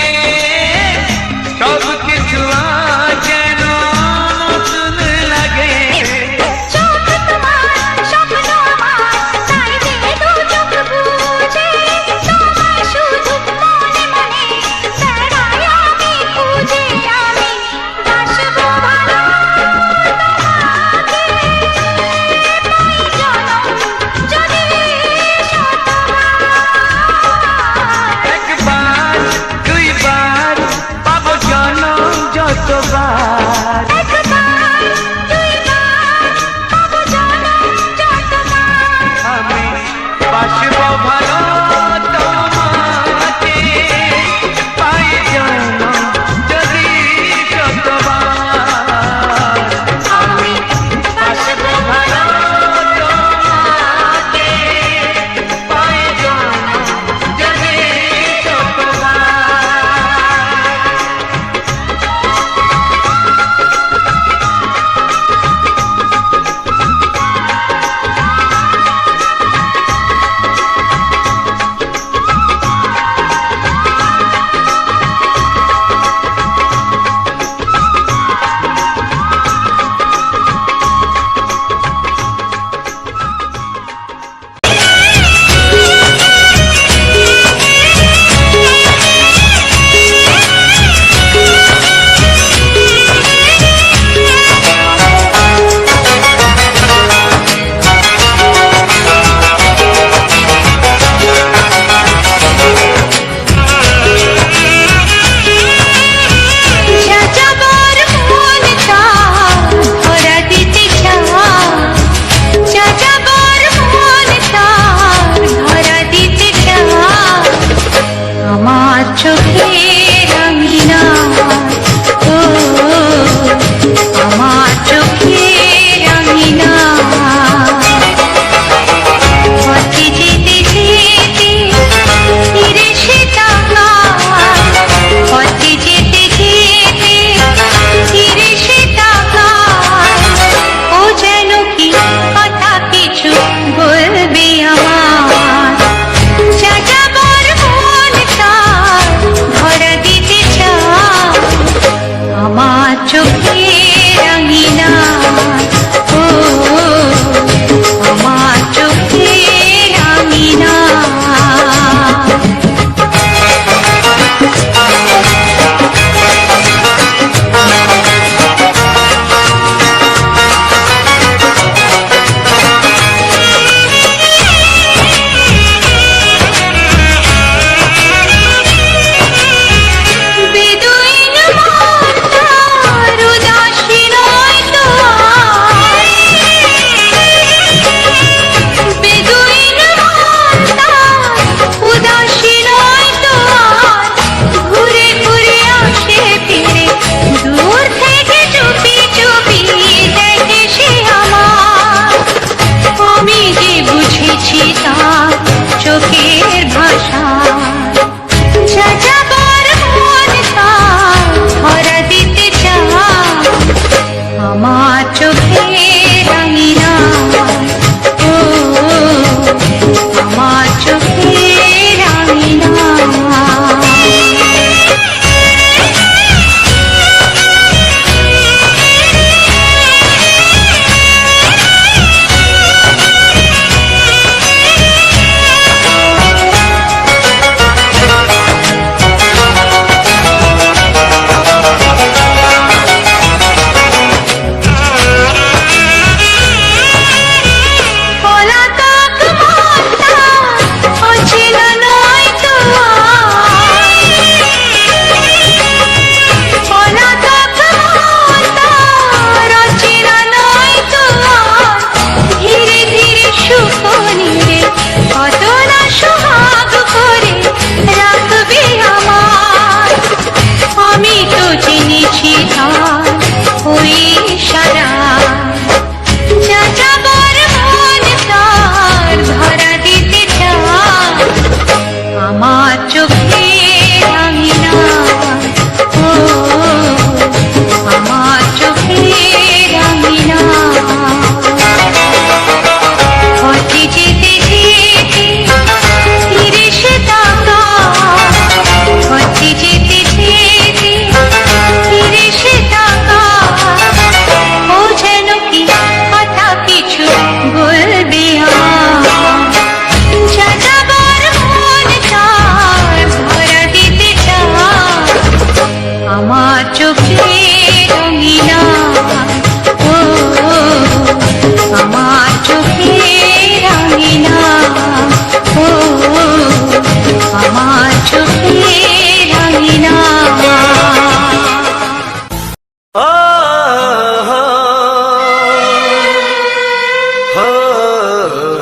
সব কিছু আজ যেন নতুন লাগে চোখ তোমার স্বপ্ন আমার তাই দিয়ে দু চোখ বুঝে তোমায় শুধু মনে মনে বেড়াই আমি খুঁজে আমি বাসবো ভালো তোমাকে পাই জনম যদি শতবার একবার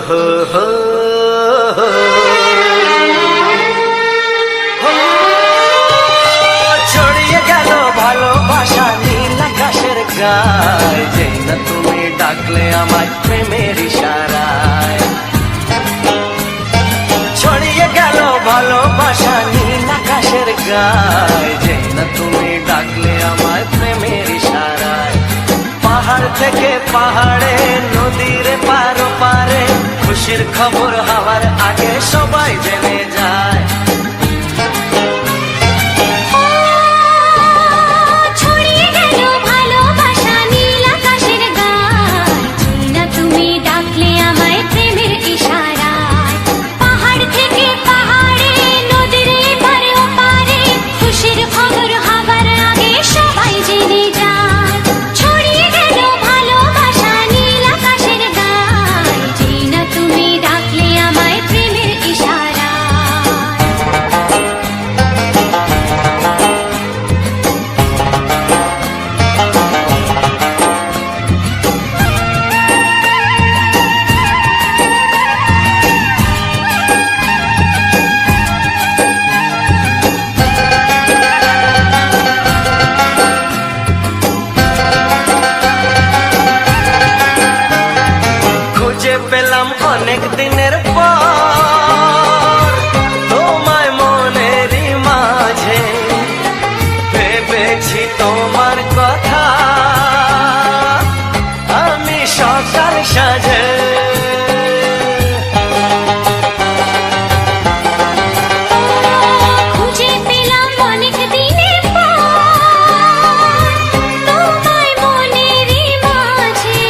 হো হো ছড়িয়ে গেল ভালোবাসা নীল আকাশের গায়ে, যেই না তুমি ডাকলে আমায় প্রেমের ইশারায়। ছড়িয়ে গেল ভালোবাসা নীল আকাশের গায়ে, যেই না তুমি ডাকলে আমায় প্রেমের ইশারায়। পাহাড় থেকে পাহাড়ে, নদীর পার পারে, খুশির খবর হওয়ার আগে সবাই জেনে যায়। ছড়িয়ে গেল ভালোবাসা নীল আকাশের গায়ে, যেই না তুমি ডাকলে আমায় প্রেমের ইশারায়। পাহাড় থেকে পাহাড়ে, নদীর এপারে ওপারে, খুশির খবর হবার আগে সবাই জেনে যায়। ছড়িয়ে গেল ভালোবাসা নীল আকাশের গায়ে, যেই না তুমি ডাকলে আমায় প্রেমের ইশারায়। খুঁজে পেলাম অনেক দিনের পর তোমায় মনেরই মাঝে, ভেবেছি তোমার কথা আমি সকাল সাজে। খুঁজে পেলাম অনেক দিনের পর তোমায় মনেরই মাঝে,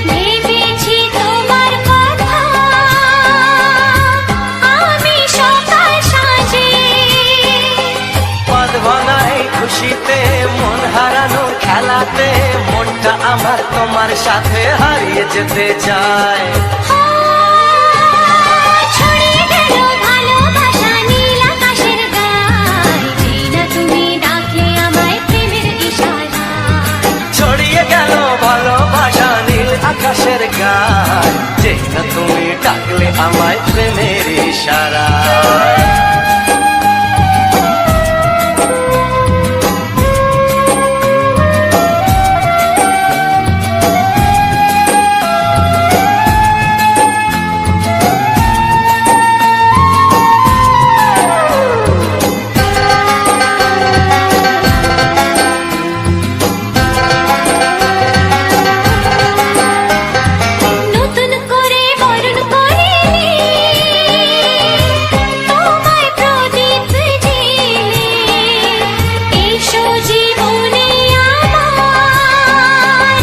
ভেবেছি তোমার কথা আমি সকাল সাজে। পদ ভাঙাই খুশিতে, মন হারানোর খেলাতে, মনটা আমার তোমার সাথে হারিয়ে যেতে চায়। ছড়িয়ে গেল ভালোবাসা নীল আকাশের গায়ে, যেই না তুমি ডাকলে আমায় প্রেমের ইশারায়। ছড়িয়ে গেল ভালোবাসা নীল আকাশের গায়ে, যেই না তুমি ডাকলে আমায় প্রেমের ইশারায়। নতুন করে বরণ করিনি তোমায় প্রদীপ জেলে, এসো জীবনে আমার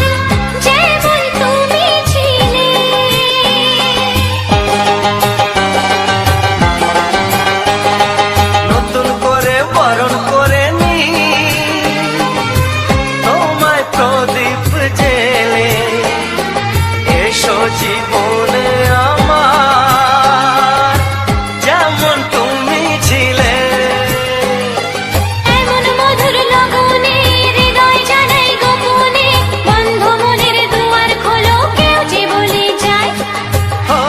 যেমন তুমি ছিলে। নতুন করে বরণ করে নি তোমায় প্রদীপ জেলে, এসো জীবনে আমার যেমন তুমি ছিলে। এমন মধুর লগনে হৃদয় জানাই গোপনে, বন্ধ মনের দুয়ার খোলো কেউ যে বলে যায়। ও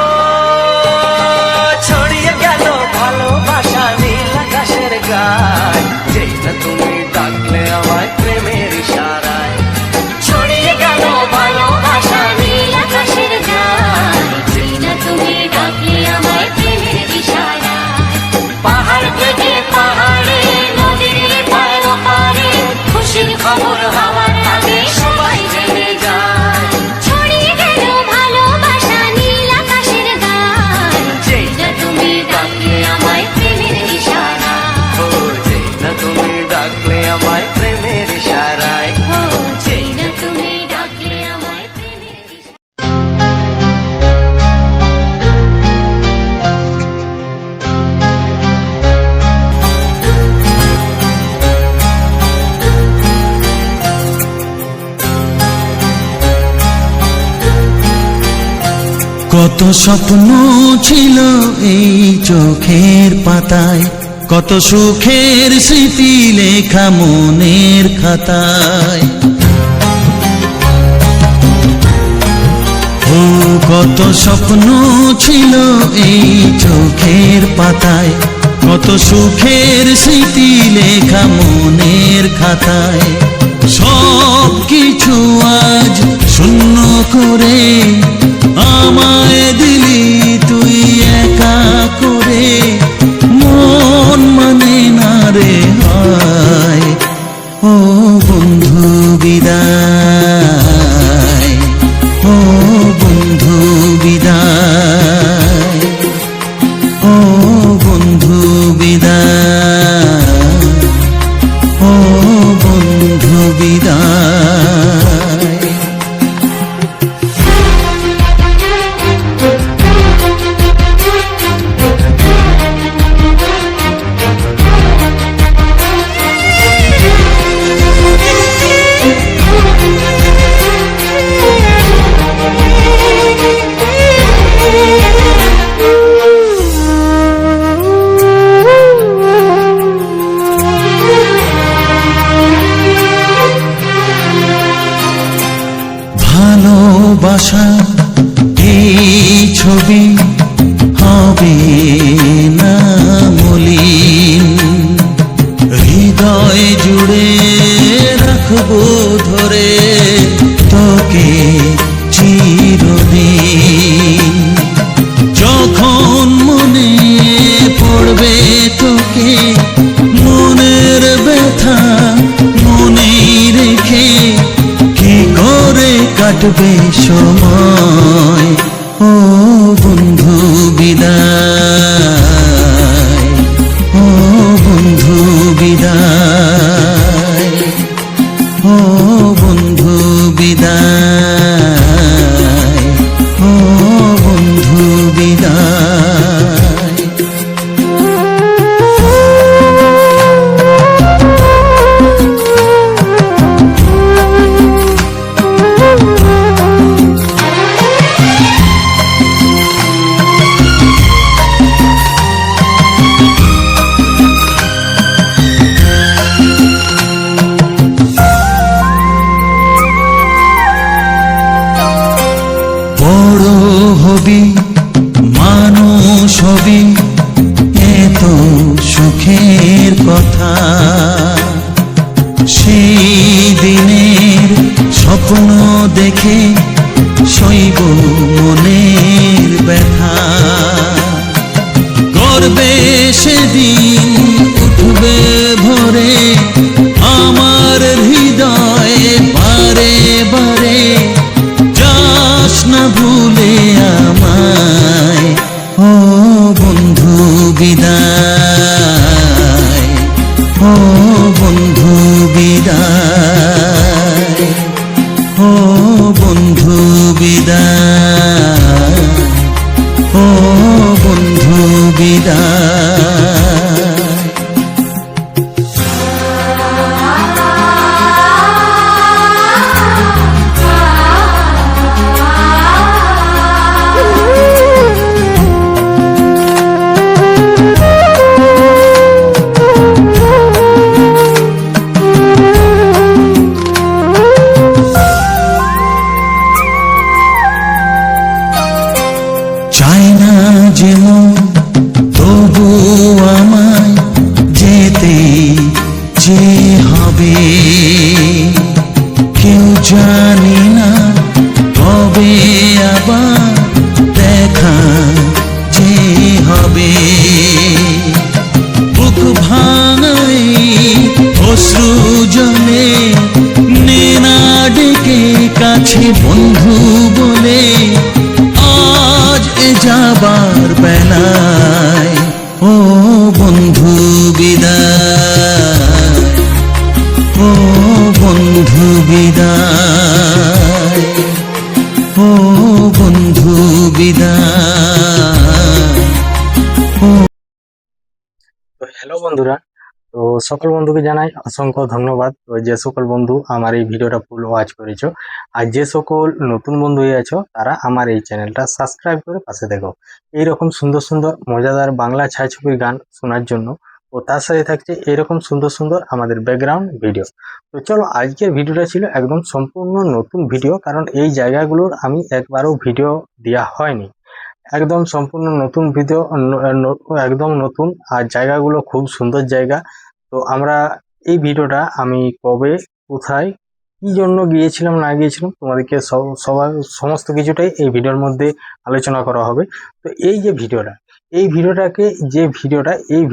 ছড়িয়ে গেল ভালোবাসা নীল আকাশের গায়ে, যেই না তুমি ডাকলে আমায় প্রেমের ইশারায়। ছড়িয়ে গেল ভালোবাসা নীল আকাশের গায়ে, যেই না তুমি ডাকলে আমায় প্রেমের ইশারায়। পাহাড় থেকে পাহাড়ে, নদীর পার পারে, খুশির খবর হওয়ার আগে সবাই জেনে যায়। ছড়িয়ে গেল ভালোবাসা নীল আকাশের গায়ে, যেই না তুমি ডাকলে আমায় প্রেমের ইশারায়। ও যেই না তুমি ডাকলে আমায় প্রেমের ইশারায়। ও যেই না তুমি ডাকলে আমায় প্রেমের ইশারায়। কত স্বপ্ন ছিল এই চোখের পাতায়, কত সুখের স্মৃতি লেখা মনের খাতায়। ও কত স্বপ্ন ছিল এই চোখের পাতায়, কত সুখের স্মৃতি লেখা মনের খাতায়। সব কিছু আজ শূন্য করে আমায় দিলি তুই একা করে, মন মানে না রে হায়। ও বন্ধু বিদায়, ও বন্ধু বিদায়, ও বন্ধু বিদায়, ও বন্ধু বিদায়। ভালোবাসা এই ছবি হবে না মলিন, হৃদয় জুড়ে রাখবো ধরে তোকে চিরদিন। যখন মনে পড়বে তোকে মনের ব্যথা মনেই রেখে, কি করে কাটবে সময়। ও বন্ধু বিদায়, ও বন্ধু বিদায়, ও বন্ধু বিদায়, ও বন্ধু বিদায়। বড় হবি মানুষ হবি এত সুখের কথা, সেই দিনের স্বপ্ন দেখে সইব মনের ব্যথা। গর্বে সেদিন উঠবে ভরে আমার হৃদয়ে বারে বারে, যাস না ভুলে আমায়। ও বন্ধু বিদায়, ও বন্ধু বিদায়, ও বন্ধু বিদায়, ও বন্ধু বিদায়। চাই না যেমন তবু আমায় যেতে যে হবে, কেউ জানি না কবে আবার দেখা যে হবে। বুক ভাঙাই অশ্রু জলে নে না ডেকে কাছে বন্ধু বলে, আজ এ যাবার বেলায়। ও বন্ধু বিদায়, ও বন্ধু বিদায়, ও বন্ধু বিদায়, ও। তো হ্যালো বন্ধুরা, তো সকল বন্ধুকে জানাই অসংখ্য ধন্যবাদ। তো যে সকল বন্ধু আমার এই ভিডিওটা ফুল ওয়াচ করেছো, আর যে সকল নতুন বন্ধু আছো তারা আমার এই চ্যানেলটা সাবস্ক্রাইব করে পাশে দেখো। এইরকম সুন্দর সুন্দর মজাদার বাংলা ছায়াছবির গান শোনার জন্য ও তার সাথে থাকছে এরকম সুন্দর সুন্দর আমাদের ব্যাকগ্রাউন্ড ভিডিও। তো চলো, আজকের ভিডিওটা ছিল একদম সম্পূর্ণ নতুন ভিডিও, কারণ এই জায়গাগুলোর আমি একবারও ভিডিও দেওয়া হয়নি। একদম সম্পূর্ণ নতুন ভিডিও, একদম নতুন। আর জায়গাগুলো খুব সুন্দর জায়গা। তো আমরা এই ভিডিওটা আমি কবে, কোথায়, কি জন্য গিয়েছিলাম না গিয়েছিলাম তোমাদেরকে সবার সমস্ত কিছুটাই এই ভিডিওর মধ্যে আলোচনা করা হবে। তো এই যে ভিডিওটা, এই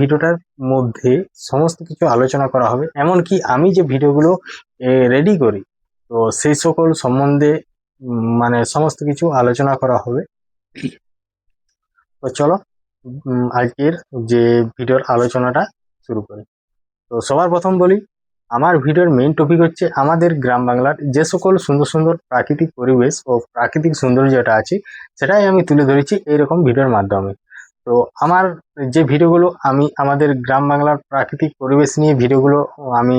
ভিডিওটার মধ্যে সমস্ত কিছু আলোচনা করা হবে, এমনকি আমি যে ভিডিওগুলো রেডি করি, তো সেই সকল সম্বন্ধে মানে সমস্ত কিছু আলোচনা করা হবে। তো চলো আজকের যে ভিডিওর আলোচনাটা শুরু করি। তো সবার প্রথম বলি, আমার ভিডিওর মেইন টপিক হচ্ছে আমাদের গ্রাম বাংলার যে সকল সুন্দর সুন্দর প্রাকৃতিক পরিবেশ ও প্রাকৃতিক সৌন্দর্যটা আছে, সেটাই আমি তুলে ধরেছি এইরকম ভিডিওর মাধ্যমে। তো আমার যে ভিডিওগুলো আমি আমাদের গ্রাম বাংলার প্রাকৃতিক পরিবেশ নিয়ে ভিডিওগুলো আমি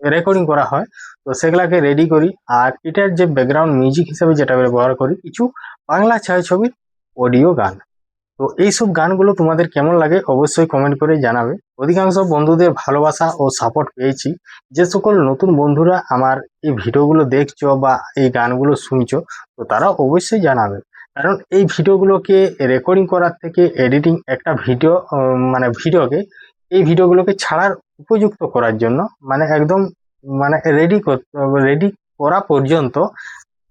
রেকর্ডিং করা হয়, তো সেগুলাকে রেডি করি। আর এটার যে ব্যাকগ্রাউন্ড মিউজিক হিসাবে যেটা ব্যবহার করি, কিছু বাংলা ছায়াছবির অডিও গান। তো এইসব গানগুলো তোমাদের কেমন লাগে অবশ্যই কমেন্ট করে জানাবে। অধিকাংশ বন্ধুদের ভালোবাসা ও সাপোর্ট পেয়েছি। যে সকল নতুন বন্ধুরা আমার এই ভিডিওগুলো দেখছো বা এই গানগুলো শুনছো, তো তারা অবশ্যই জানাবে। কারণ এই ভিডিওগুলোকে রেকর্ডিং করার থেকে এডিটিং একটা ভিডিও মানে ভিডিওগুলোকে ছাড়ার উপযুক্ত করার জন্য মানে একদম মানে রেডি করা পর্যন্ত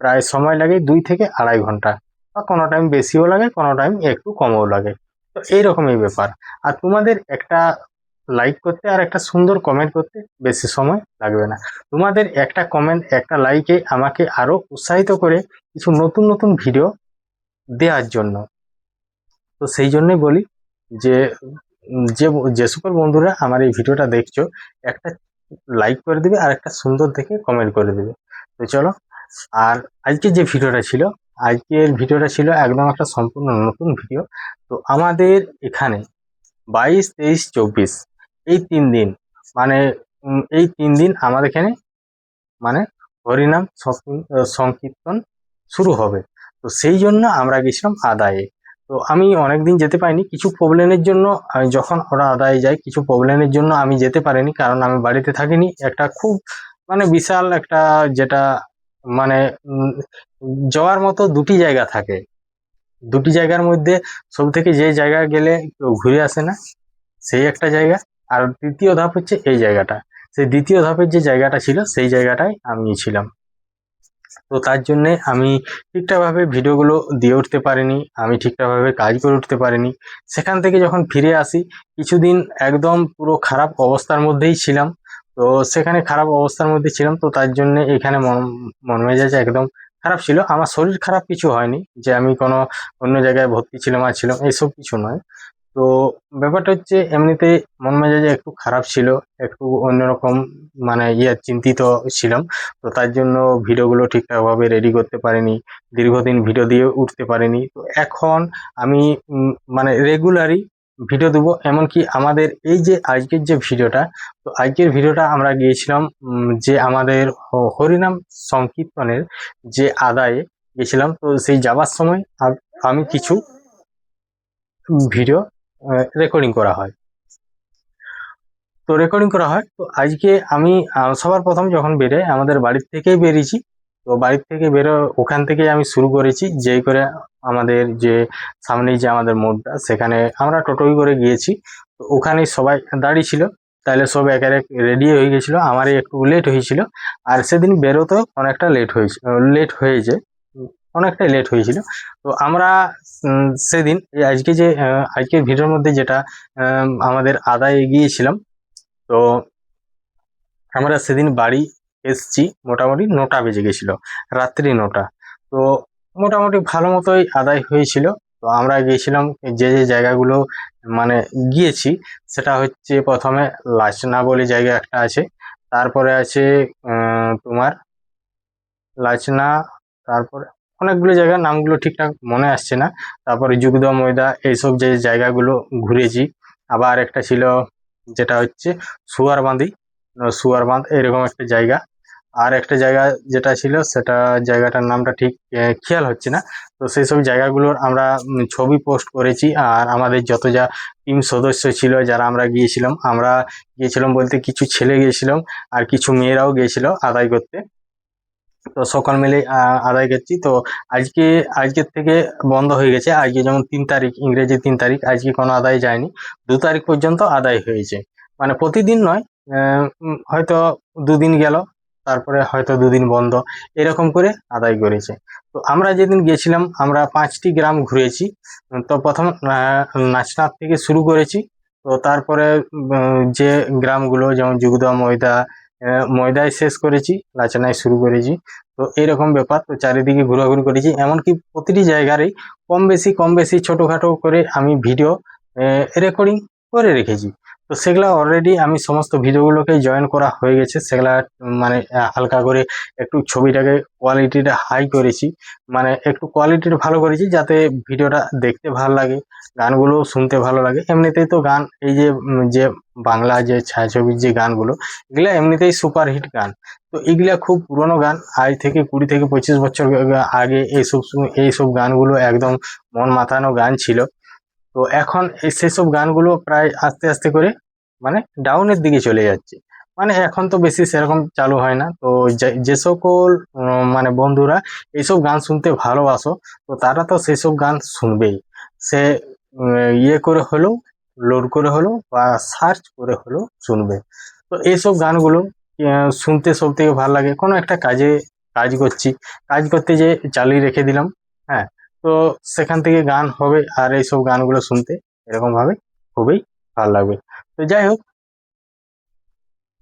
প্রায় সময় লাগে 2 থেকে 2.5 ঘন্টা, বা কোনো টাইম বেশিও লাগে, কোনো টাইম একটু কমও লাগে। তো এইরকমই ব্যাপার। আর তোমাদের একটা লাইক করতে আর একটা সুন্দর কমেন্ট করতে বেশি সময় লাগবে না। তোমাদের একটা কমেন্ট, একটা লাইকে আমাকে আরো উৎসাহিত করে কিছু নতুন নতুন ভিডিও দেওয়ার জন্য। তো সেই জন্যই বলি যে যে সকল বন্ধুরা আমার এই ভিডিওটা দেখছো, একটা লাইক করে দেবে আর একটা সুন্দর দেখে কমেন্ট করে দেবে। তো চলো, আর আজকের ভিডিওটা ছিল একদম একটা সম্পূর্ণ নতুন ভিডিও। তো আমাদের এখানে 22, 23, 24 এই 3 দিন মানে এই 3 দিন আমাদের এখানে মানে হরিনাম সংকীর্তন শুরু হবে। তো সেই জন্য আমরা গেছিলাম আদায়ে। তো আমি অনেকদিন যেতে পারিনি কিছু প্রবলেমের জন্য। আমি যখন ওরা আদায়ে যায়, কিছু প্রবলেমের জন্য আমি যেতে পারিনি, কারণ আমি বাড়িতে থাকিনি। একটা খুব মানে বিশাল একটা যেটা মানে যাওয়ার মতো দুটি জায়গা থাকে, দুটি জায়গার মধ্যে সব থেকে যে জায়গা গেলে কেউ ঘুরে আসে না, সেই একটা জায়গা। আর দ্বিতীয় ধাপ হচ্ছে এই জায়গাটা। সেই দ্বিতীয় ধাপের যে জায়গাটা ছিল, সেই জায়গাটায় আমি ছিলাম। তো তার জন্যে আমি ঠিকঠাকভাবে ভিডিওগুলো দিয়ে উঠতে পারিনি, আমি ঠিকঠাকভাবে কাজ করে উঠতে পারিনি। সেখান থেকে যখন ফিরে আসি, কিছুদিন একদম পুরো খারাপ অবস্থার মধ্যেই ছিলাম। তো সেখানে খারাপ অবস্থার মধ্যে ছিলাম, তো তার জন্যে এখানে মন মেজাজ একদম খারাপ ছিল। আমার শরীর খারাপ কিছু হয়নি, যে আমি কোনো অন্য জায়গায় ভর্তি ছিলাম এইসব কিছু নয়। তো ব্যাপারটা হচ্ছে এমনিতে মন মেজাজে একটু খারাপ ছিল, একটু অন্যরকম মানে চিন্তিত ছিলাম। তো তার জন্য ভিডিওগুলো ঠিকঠাকভাবে রেডি করতে পারিনি, দীর্ঘদিন ভিডিও দিয়ে উঠতে পারিনি। তো এখন আমি মানে রেগুলারই ভিডিও দেবো। এমনকি আমাদের এই যে আজকের যে ভিডিওটা, তো আজকের ভিডিওটা আমরা গিয়েছিলাম যে আমাদের হরিনাম সংকীর্তনের যে আদায়ে গেছিলাম। তো সেই যাবার সময় আমি কিছু ভিডিও রেকর্ডিং করা হয়। তো আজকে আমি সবার প্রথম যখন বেরোই, আমাদের বাড়ির থেকেই বেরিয়েছি। তো বাড়ির থেকে ওখান থেকে আমি শুরু করেছি, যেই করে আমাদের যে সামনেই যে আমাদের মোড়টা, সেখানে আমরা টোটোই করে গিয়েছি। তো ওখানে সবাই দাঁড়িয়ে ছিল, তাহলে সব এক রেডি হয়ে গেছিলো। আমারই একটু লেট হয়েছিল, আর সেদিন বেরোতেও অনেকটা অনেকটাই লেট হয়েছিল। তো আমরা সেদিন আজকের ভিডিওর মধ্যে যেটা আমাদের আদায়ে গিয়েছিলাম। তো আমরা সেদিন বাড়ি এসছি মোটামুটি 9টা বেজে গেছিল, রাত্রি 9টা। তো মোটামুটি ভালো মতোই আদায় হয়েছিল। তো আমরা গিয়েছিলাম যে জায়গাগুলো মানে গিয়েছি, সেটা হচ্ছে প্রথমে লাচনা বলে জায়গা একটা আছে, তারপরে আছে তোমার লাচনা, তারপরে অনেকগুলো জায়গার নামগুলো ঠিকঠাক মনে আসছে না। তারপরে যুগদা ময়দা, এইসব যে জায়গাগুলো ঘুরেছি। আবার একটা ছিল যেটা হচ্ছে সুয়ারবাঁধ, এরকম একটা জায়গা। আর একটা জায়গা যেটা ছিল সেটা জায়গাটার নামটা ঠিক খেয়াল হচ্ছে না। তো সেই সব জায়গাগুলোর আমরা ছবি পোস্ট করেছি। আর আমাদের যত যা টিম সদস্য ছিল যারা আমরা গিয়েছিলাম বলতে কিছু ছেলে গিয়েছিলাম আর কিছু মেয়েরাও গিয়েছিল আদায় করতে। তো সকল মিলে আদায় করছি। তো আজকের থেকে বন্ধ হয়ে গেছে। আজকে যেমন 3 তারিখ, ইংরেজি 3 তারিখ, আজকে কোনো আদায় যায়নি। 2 তারিখ পর্যন্ত আদায় হয়েছে, মানে প্রতিদিন নয়। হয়তো 2 দিন গেল, তারপরে হয়তো 2 দিন বন্ধ, এরকম করে আদায় করেছে। তো আমরা যেদিন গেছিলাম আমরা 5টি গ্রাম ঘুরেছি। তো প্রথম নাচনাথ থেকে শুরু করেছি। তো তারপরে যে গ্রামগুলো যেমন যুগদা, ময়দায় শেষ করেছি, লাচানায় শুরু করেছি। তো এরকম ব্যাপার। তো চারিদিকে ঘোরাঘুরি করেছি, এমনকি প্রতিটি জায়গারই কম বেশি ছোটোখাটো করে আমি ভিডিও রেকর্ডিং করে রেখেছি। তো সেগুলা অলরেডি আমি সমস্ত ভিডিওগুলোকে জয়েন করা হয়ে গেছে। সেগুলা মানে হালকা করে একটু ছবিটাকে কোয়ালিটিটা হাই করেছি, মানে একটু কোয়ালিটিটা ভালো করেছি যাতে ভিডিওটা দেখতে ভালো লাগে, গানগুলো শুনতে ভালো লাগে। এমনিতেই তো গান এই যে বাংলা যে ছায়াছবির যে গানগুলো, এগুলা এমনিতেই সুপারহিট গান। তো এগুলা খুব পুরনো গান, আজ থেকে 20 থেকে 25 বছর আগে এইসব গানগুলো একদম মন মাতানো গান ছিল। তো এখন সেসব গানগুলো প্রায় আস্তে আস্তে করে মানে ডাউনের দিকে চলে যাচ্ছে। মানে এখন তো বেশি সেরকম চালু হয় না। তো যে সকল মানে বন্ধুরা এইসব গান শুনতে ভালোবাসো, তো তারা তো সেসব গান শুনবেই। সে ইয়ে করে হলেও, লোড করে হলেও বা সার্চ করে হলেও শুনবে। তো এইসব গানগুলো শুনতে সব থেকে ভালো লাগে। কোনো একটা কাজ করছি, কাজ করতে যে চালিয়ে রেখে দিলাম, হ্যাঁ, তো সেখান থেকে গান হবে আর এইসব গানগুলো শুনতে এরকম ভাবে খুবই ভালো লাগবে। তো যাই হোক,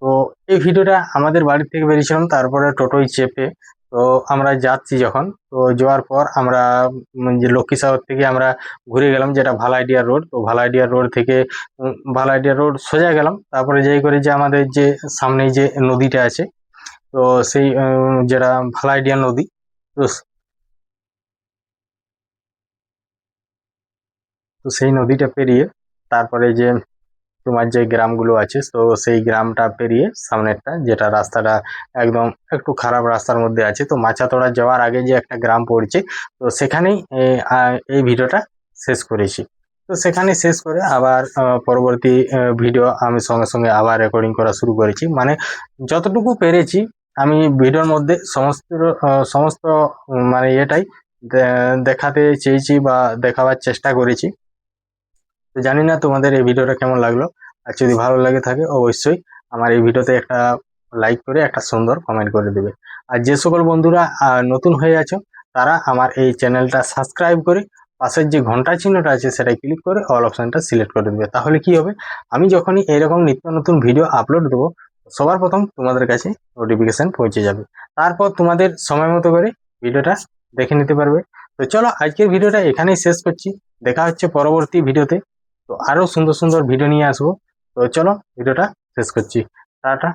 তো এই ভিডিওটা আমাদের বাড়ি থেকে বেরিয়েছিলাম, তারপরে টোটোয় চেপে তো আমরা যাচ্ছি যখন, তো যাওয়ার পর আমরা যে লক্ষ্মীসাগর থেকে আমরা ঘুরে গেলাম যেটা ভালাইডিয়া রোড। তো ভালাইডিয়া রোড থেকে ভালাইডিয়া রোড সোজা গেলাম। তারপরে যেই করে যে আমাদের যে সামনে যে নদীটা আছে, তো সেই যেটা ভালাইডিয়া নদী, তো তো সেই নদীটা পেরিয়ে তারপরে যে তোমার যে গ্রামগুলো আছে, তো সেই গ্রামটা পেরিয়ে সামনেরটা যেটা রাস্তাটা একদম একটু খারাপ রাস্তার মধ্যে আছে, তো মাচাতোড়া যাওয়ার আগে যে একটা গ্রাম পড়ছে, তো সেখানেই এই ভিডিওটা শেষ করেছি। তো সেখানে শেষ করে আবার পরবর্তী ভিডিও আমি সঙ্গে সঙ্গে আবার রেকর্ডিং করা শুরু করেছি। মানে যতটুকু পেরেছি আমি ভিডিওর মধ্যে সমস্ত মানে এটাই দেখাতে চেয়েছি বা দেখাবার চেষ্টা করেছি। তো জানি না তোমাদের এই ভিডিওটা কেমন লাগলো। আর যদি ভালো লাগে থাকে অবশ্যই আমার এই ভিডিওতে একটা লাইক করে একটা সুন্দর কমেন্ট করে দেবে। আর যে সকল বন্ধুরা নতুন হয়ে আছো তারা আমার এই চ্যানেলটা সাবস্ক্রাইব করে পাশের যে ঘন্টা চিহ্নটা আছে সেটা ক্লিক করে অল অপশানটা সিলেক্ট করে দেবে। তাহলে কি হবে, আমি যখনই এরকম নিত্য নতুন ভিডিও আপলোড দেবো সবার প্রথম তোমাদের কাছে নোটিফিকেশন পৌঁছে যাবে। তারপর তোমাদের সময় মতো করে ভিডিওটা দেখে নিতে পারবে। তো চলো আজকের ভিডিওটা এখানেই শেষ করছি, দেখা হচ্ছে পরবর্তী ভিডিওতে। তো আরো সুন্দর সুন্দর ভিডিও নিয়ে আসবো। তো চলো ভিডিওটা শেষ করছি, টাটা।